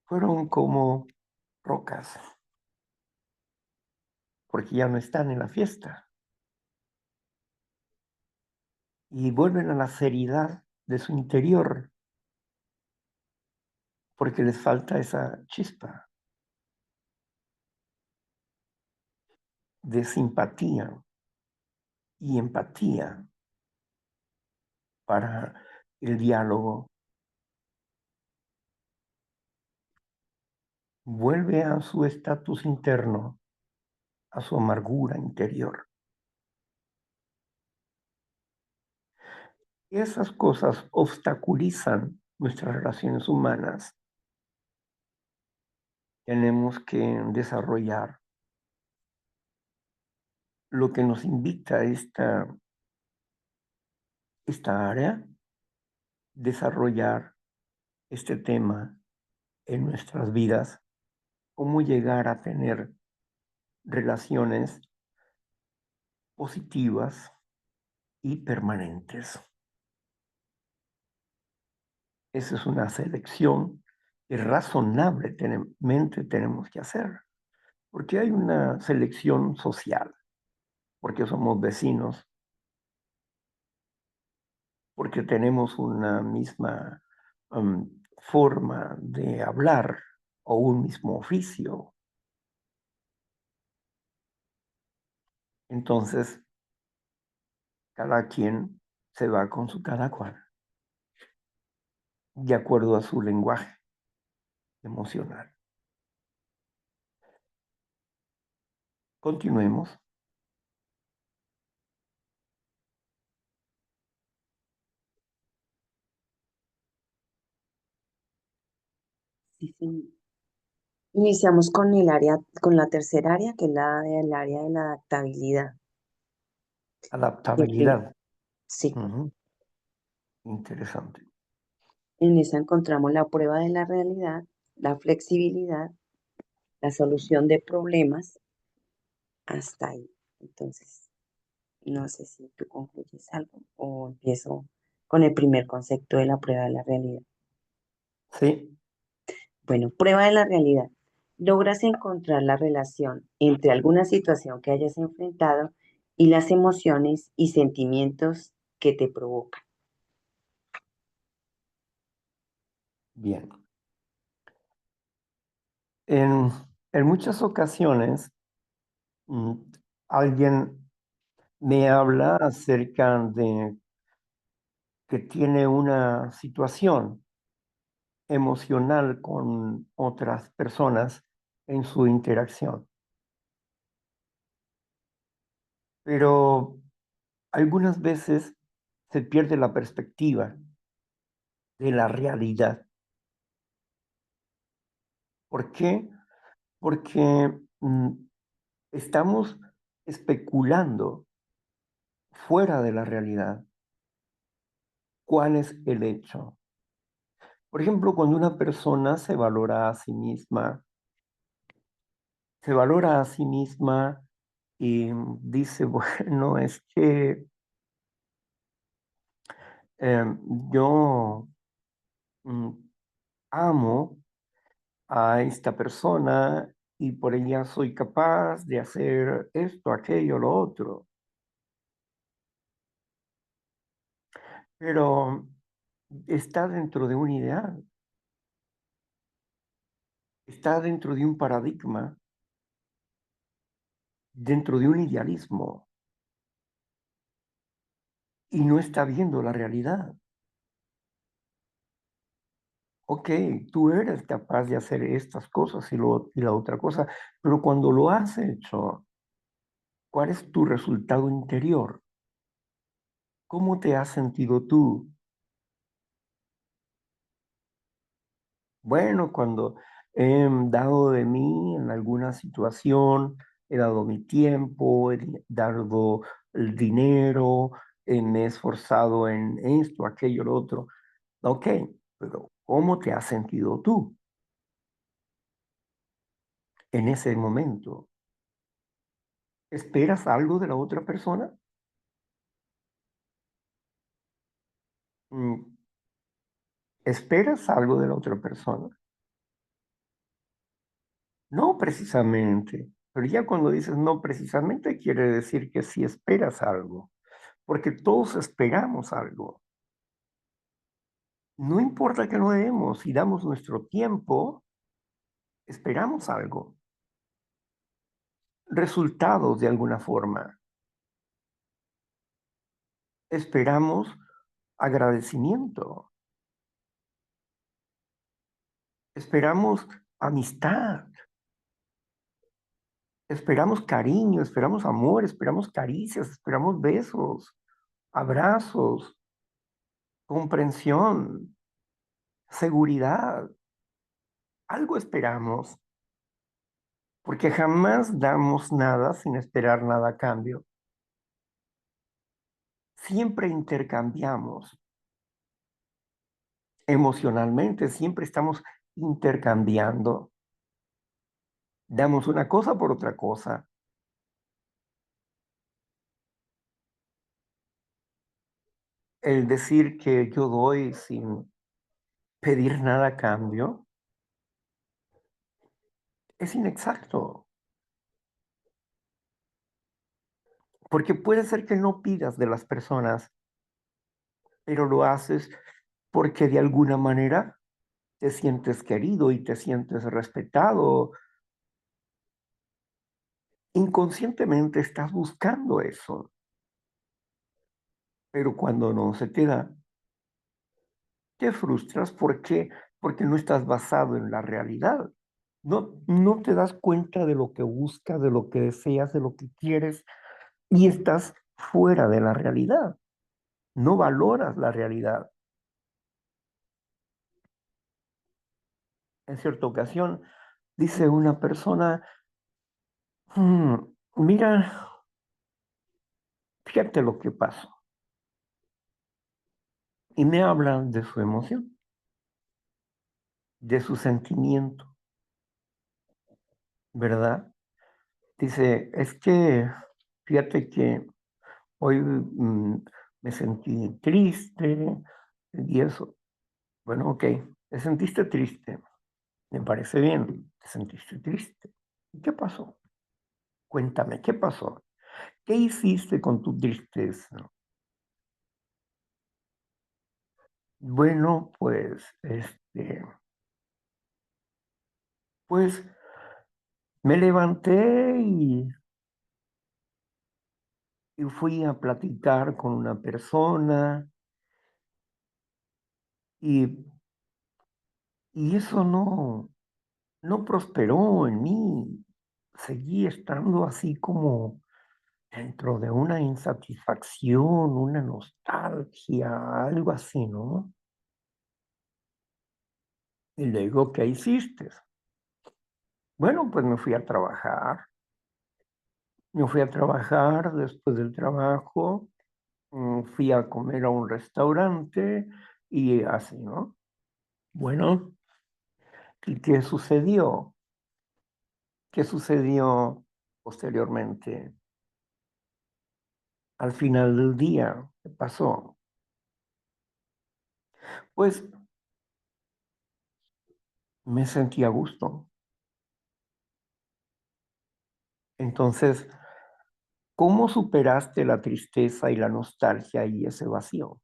fueron como rocas, porque ya no están en la fiesta y vuelven a la seriedad de su interior, porque les falta esa chispa de simpatía y empatía para el diálogo. Vuelve a su estatus interno, a su amargura interior. Esas cosas obstaculizan nuestras relaciones humanas. Tenemos que desarrollar lo que nos invita esta área, desarrollar este tema en nuestras vidas, cómo llegar a tener relaciones positivas y permanentes. Esa es una selección que razonablemente tenemos que hacer, porque hay una selección social, porque somos vecinos, porque tenemos una misma forma de hablar o un mismo oficio. Entonces, cada quien se va con su cada cual, de acuerdo a su lenguaje emocional. Continuemos. Sí, sí. Iniciamos con el área, con la tercera área, que es el área de la adaptabilidad. Adaptabilidad. Sí, Interesante. en esa encontramos la prueba de la realidad, la flexibilidad, la solución de problemas, hasta ahí. Entonces, no sé si tú concluyes algo o empiezo con el primer concepto de la prueba de la realidad. Sí, Bueno, prueba de la realidad. Logras encontrar la relación entre alguna situación que hayas enfrentado y las emociones y sentimientos que te provocan. bien. En, en muchas ocasiones, mm, alguien me habla acerca de que tiene una situación emocional con otras personas en su interacción. Pero algunas veces se pierde la perspectiva de la realidad. ¿Por qué? Porque estamos especulando fuera de la realidad. ¿Cuál es el hecho? Por ejemplo, cuando una persona se valora a sí misma y dice, bueno, es que eh, yo mm, amo a esta persona y por ella soy capaz de hacer esto, aquello, lo otro. Pero está dentro de un ideal, está dentro de un paradigma, dentro de un idealismo y no está viendo la realidad. Ok, tú eres capaz de hacer estas cosas y la otra cosa, pero cuando lo has hecho, ¿cuál es tu resultado interior? ¿Cómo te has sentido tú? Bueno, cuando he dado de mí en alguna situación, he dado mi tiempo, dado el dinero, me he esforzado en esto, aquello, lo otro. Ok, pero ¿cómo te has sentido tú en ese momento? ¿Esperas algo de la otra persona? Mm, ¿Esperas algo de la otra persona? No precisamente, pero ya cuando dices no precisamente quiere decir que sí esperas algo, porque todos esperamos algo. No importa que lo demos, si damos nuestro tiempo, esperamos algo, resultados de alguna forma, esperamos agradecimiento, esperamos amistad, esperamos cariño, esperamos amor, esperamos caricias, esperamos besos, abrazos, comprensión, seguridad. Algo esperamos, porque jamás damos nada sin esperar nada a cambio. Siempre intercambiamos emocionalmente, siempre estamos intercambiando. Damos una cosa por otra cosa. El decir que yo doy sin pedir nada a cambio es inexacto, porque puede ser que no pidas de las personas, pero lo haces porque de alguna manera te sientes querido y te sientes respetado. Inconscientemente estás buscando eso, pero cuando no se te da, te frustras porque no estás basado en la realidad. No te das cuenta de lo que buscas, de lo que deseas, de lo que quieres y estás fuera de la realidad. No valoras la realidad. En cierta ocasión dice una persona, "Hmm, mira, fíjate lo que pasó." Y me hablan de su emoción, de su sentimiento, ¿verdad? Dice, es que fíjate que hoy me sentí triste y eso. Bueno, ok, te sentiste triste. Me parece bien, te sentiste triste. ¿Y qué pasó? Cuéntame, ¿qué pasó? ¿Qué hiciste con tu tristeza? Bueno, pues, pues me levanté y fui a platicar con una persona y, y eso no prosperó en mí. Seguí estando así como dentro de una insatisfacción, una nostalgia, algo así, ¿no? Y le digo, ¿qué hiciste? Bueno, pues me fui a trabajar. Me fui a trabajar después del trabajo. fui a comer a un restaurante y así, ¿no? Bueno, ¿y qué sucedió? ¿Qué sucedió posteriormente? Al final del día, ¿qué pasó? Pues me sentí a gusto. Entonces, ¿cómo superaste la tristeza y la nostalgia y ese vacío?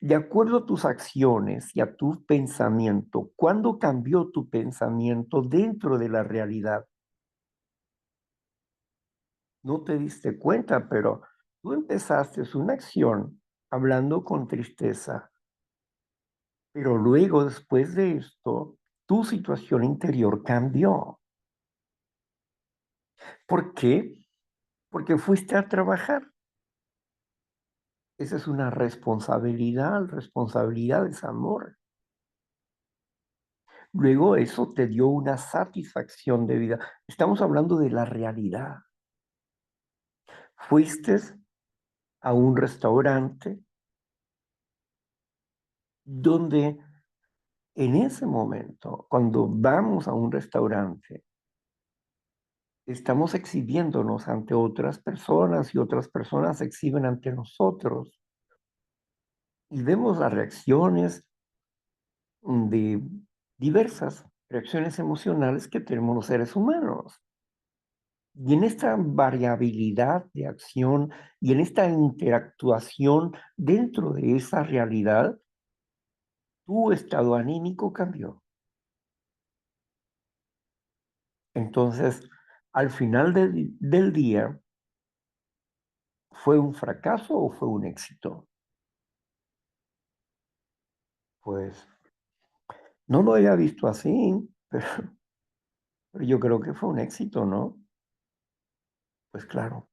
De acuerdo a tus acciones y a tu pensamiento, ¿cuándo cambió tu pensamiento dentro de la realidad? No te diste cuenta, pero tú empezaste una acción hablando con tristeza, pero luego, después de esto, tu situación interior cambió. ¿Por qué? Porque fuiste a trabajar. Esa es una responsabilidad. Responsabilidad es amor. Luego eso te dio una satisfacción de vida. Estamos hablando de la realidad. Fuiste a un restaurante donde en ese momento, cuando vamos a un restaurante, estamos exhibiéndonos ante otras personas y otras personas se exhiben ante nosotros y vemos las reacciones de diversas reacciones emocionales que tenemos los seres humanos. Y en esta variabilidad de acción y en esta interactuación dentro de esa realidad, tu estado anímico cambió. Entonces, al final del día, ¿fue un fracaso o fue un éxito? Pues no lo había visto así, pero yo creo que fue un éxito, ¿no? Pues claro,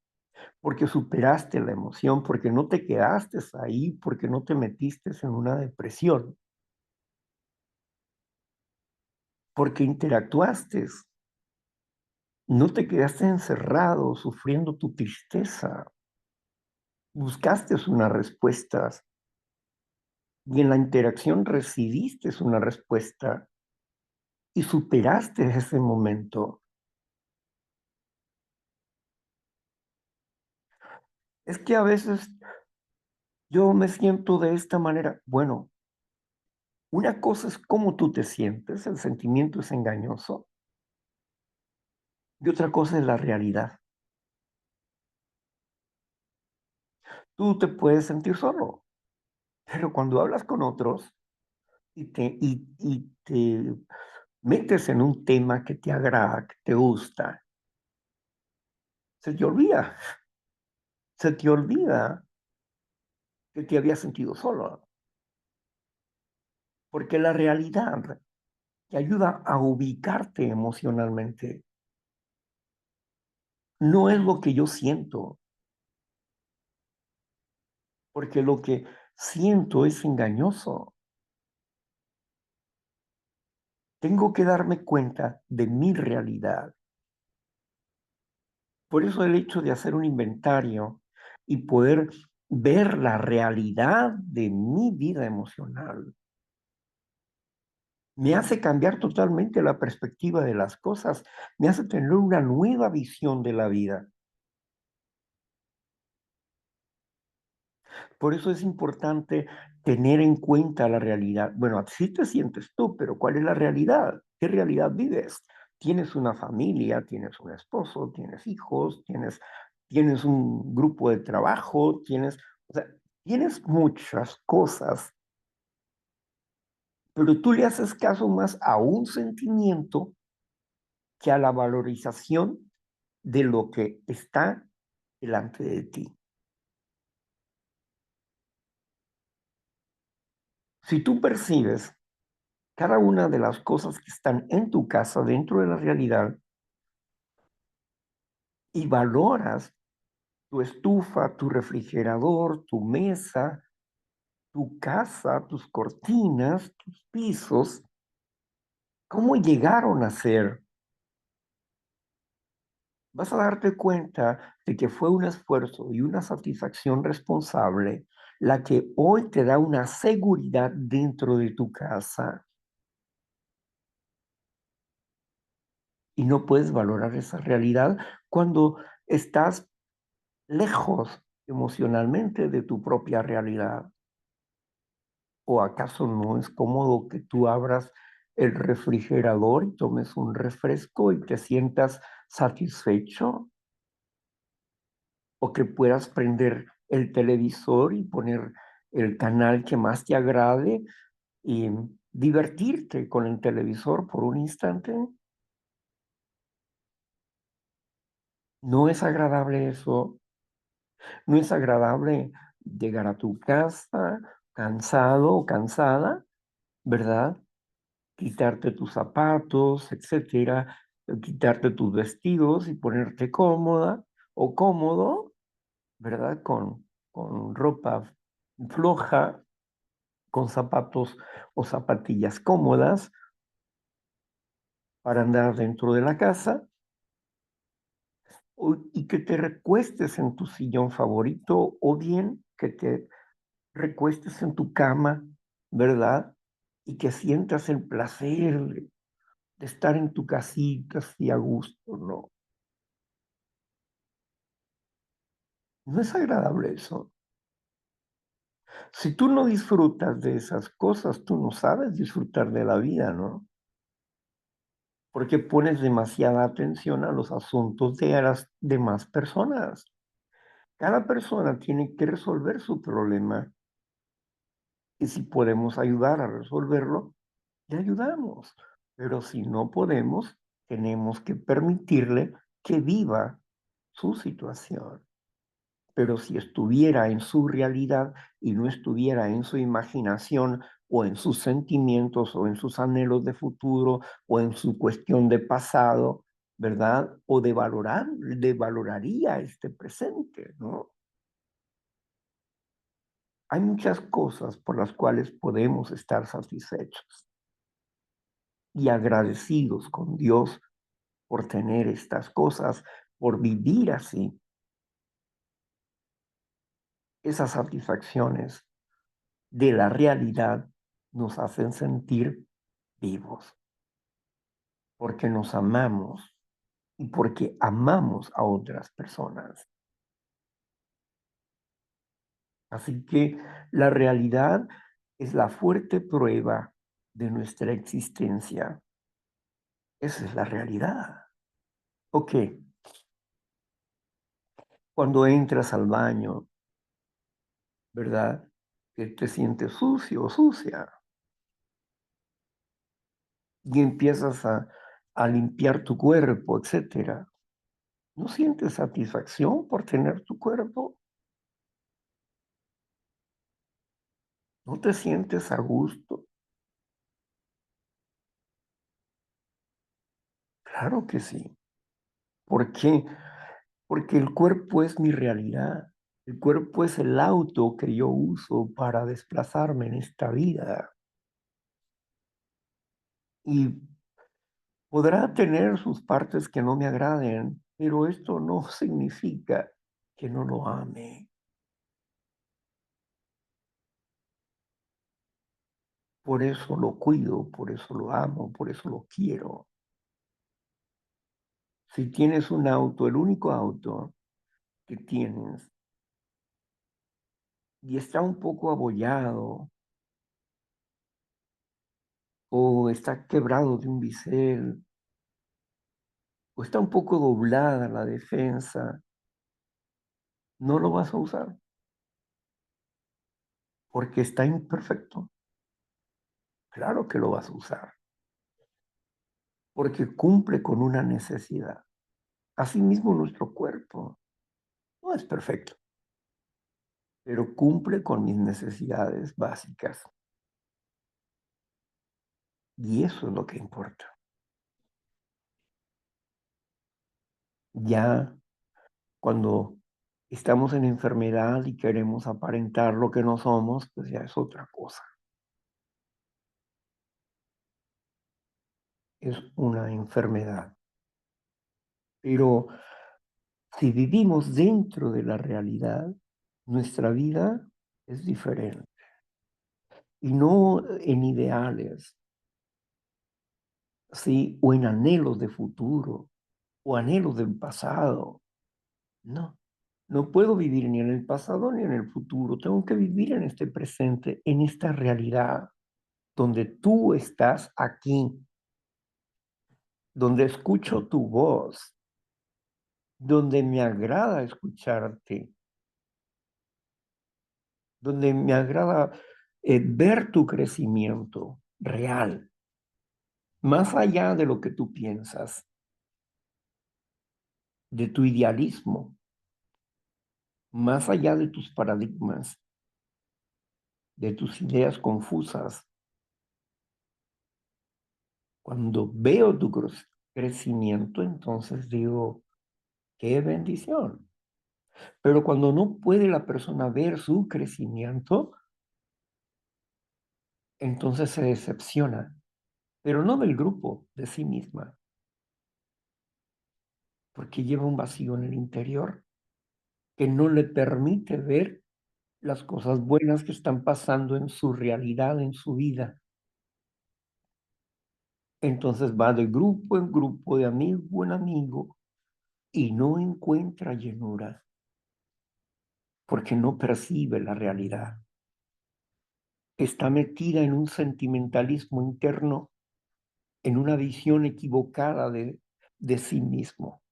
porque superaste la emoción, porque no te quedaste ahí, porque no te metiste en una depresión, porque interactuaste, no te quedaste encerrado sufriendo tu tristeza, buscaste una respuesta y en la interacción recibiste una respuesta y superaste ese momento. Es que a veces yo me siento de esta manera. Bueno, una cosa es cómo tú te sientes, el sentimiento es engañoso, y otra cosa es la realidad. Tú te puedes sentir solo, pero cuando hablas con otros y te metes en un tema que te agrada, que te gusta, se te olvida, se te olvida que te habías sentido solo, porque la realidad te ayuda a ubicarte emocionalmente. No es lo que yo siento, porque lo que siento es engañoso. Tengo que darme cuenta de mi realidad. Por eso el hecho de hacer un inventario y poder ver la realidad de mi vida emocional me hace cambiar totalmente la perspectiva de las cosas, me hace tener una nueva visión de la vida. Por eso es importante tener en cuenta la realidad. Bueno, así te sientes tú, pero ¿cuál es la realidad? ¿Qué realidad vives? Tienes una familia, tienes un esposo, tienes hijos, tienes un grupo de trabajo, o sea, tienes muchas cosas, pero tú le haces caso más a un sentimiento que a la valorización de lo que está delante de ti. Si tú percibes cada una de las cosas que están en tu casa dentro de la realidad y valoras tu estufa, tu refrigerador, tu mesa, tu casa, tus cortinas, tus pisos, ¿cómo llegaron a ser? vas a darte cuenta de que fue un esfuerzo y una satisfacción responsable la que hoy te da una seguridad dentro de tu casa y no puedes valorar esa realidad cuando estás lejos emocionalmente de tu propia realidad. ¿O acaso no es cómodo que tú abras el refrigerador y tomes un refresco y te sientas satisfecho? ¿O que puedas prender el televisor y poner el canal que más te agrade y divertirte con el televisor por un instante? No es agradable eso, no es agradable llegar a tu casa cansado o cansada, ¿verdad? Quitarte tus zapatos, etcétera, quitarte tus vestidos y ponerte cómoda o cómodo, ¿verdad? Con ropa floja, con zapatos o zapatillas cómodas para andar dentro de la casa y que te recuestes en tu sillón favorito o bien que te recuestes en tu cama, ¿verdad? Y que sientas el placer de estar en tu casita así a gusto, ¿no? No es agradable eso. Si tú no disfrutas de esas cosas, tú no sabes disfrutar de la vida, ¿no? Porque pones demasiada atención a los asuntos de las demás personas. Cada persona tiene que resolver su problema y si podemos ayudar a resolverlo, le ayudamos. Pero si no podemos, tenemos que permitirle que viva su situación. Pero si estuviera en su realidad y no estuviera en su imaginación o en sus sentimientos o en sus anhelos de futuro o en su cuestión de pasado, ¿verdad? O de valorar, de valoraría este presente, ¿no? Hay muchas cosas por las cuales podemos estar satisfechos y agradecidos con Dios por tener estas cosas, por vivir así. Esas satisfacciones de la realidad nos hacen sentir vivos, porque nos amamos y porque amamos a otras personas. Así que la realidad es la fuerte prueba de nuestra existencia. Esa es la realidad. Ok, cuando entras al baño, ¿verdad? Que te sientes sucio o sucia y empiezas a limpiar tu cuerpo, etcétera. ¿No sientes satisfacción por tener tu cuerpo? ¿No te sientes a gusto? Claro que sí. ¿Por qué? Porque el cuerpo es mi realidad. El cuerpo es el auto que yo uso para desplazarme en esta vida. Y podrá tener sus partes que no me agraden, pero esto no significa que no lo ame. Por eso lo cuido, por eso lo amo, por eso lo quiero. Si tienes un auto, el único auto que tienes, y está un poco abollado o está quebrado de un bisel o está un poco doblada la defensa, no lo vas a usar porque está imperfecto. Claro que lo vas a usar porque cumple con una necesidad. Asimismo, nuestro cuerpo no es perfecto, pero cumple con mis necesidades básicas. Y eso es lo que importa. Ya cuando estamos en enfermedad y queremos aparentar lo que no somos, pues ya es otra cosa. Es una enfermedad. Pero Si vivimos dentro de la realidad, nuestra vida es diferente. Y no en ideales, ¿sí? O en anhelos de futuro, o anhelos del pasado. No, no puedo vivir ni en el pasado ni en el futuro. Tengo que vivir en este presente, en esta realidad, donde tú estás aquí, donde escucho tu voz, donde me agrada escucharte, donde me agrada ver tu crecimiento real, más allá de lo que tú piensas, de tu idealismo, más allá de tus paradigmas, de tus ideas confusas. Cuando veo tu crecimiento, entonces digo, qué bendición. Pero cuando no puede la persona ver su crecimiento, entonces se decepciona, pero no del grupo, de sí misma, porque lleva un vacío en el interior que no le permite ver las cosas buenas que están pasando en su realidad, en su vida. Entonces va de grupo en grupo, de amigo en amigo, y no encuentra llenura, porque no percibe la realidad. Está metida en un sentimentalismo interno, en una visión equivocada de sí mismo.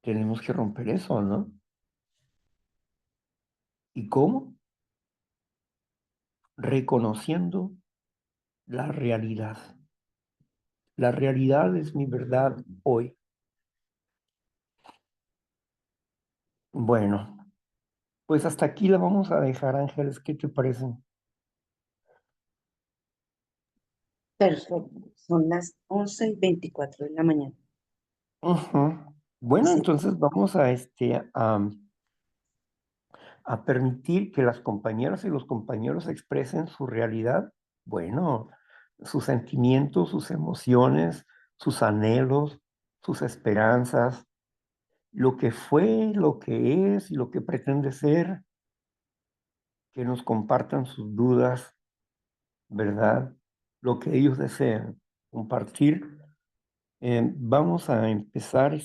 Tenemos que romper eso, ¿no? ¿Y cómo? Reconociendo la realidad. La realidad es mi verdad hoy. Bueno, pues hasta aquí la vamos a dejar, Ángeles. ¿Qué te parece? Perfecto. Son las 11:24 de la mañana. Bueno, Sí, entonces vamos a permitir que las compañeras y los compañeros expresen su realidad, bueno, sus sentimientos, sus emociones, sus anhelos, sus esperanzas, lo que fue, lo que es y lo que pretende ser, que nos compartan sus dudas, ¿verdad? Lo que ellos desean compartir. Vamos a empezar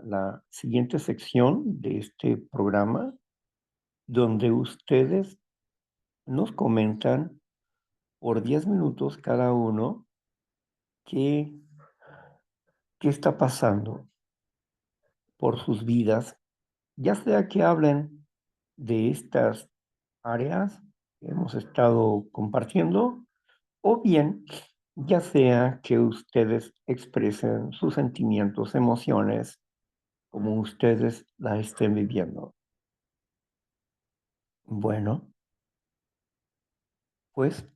la siguiente sección de este programa, donde ustedes nos comentan por 10 minutos cada uno qué, qué está pasando por sus vidas, ya sea que hablen de estas áreas que hemos estado compartiendo, o bien ya sea que ustedes expresen sus sentimientos, emociones, como ustedes la estén viviendo. Bueno, pues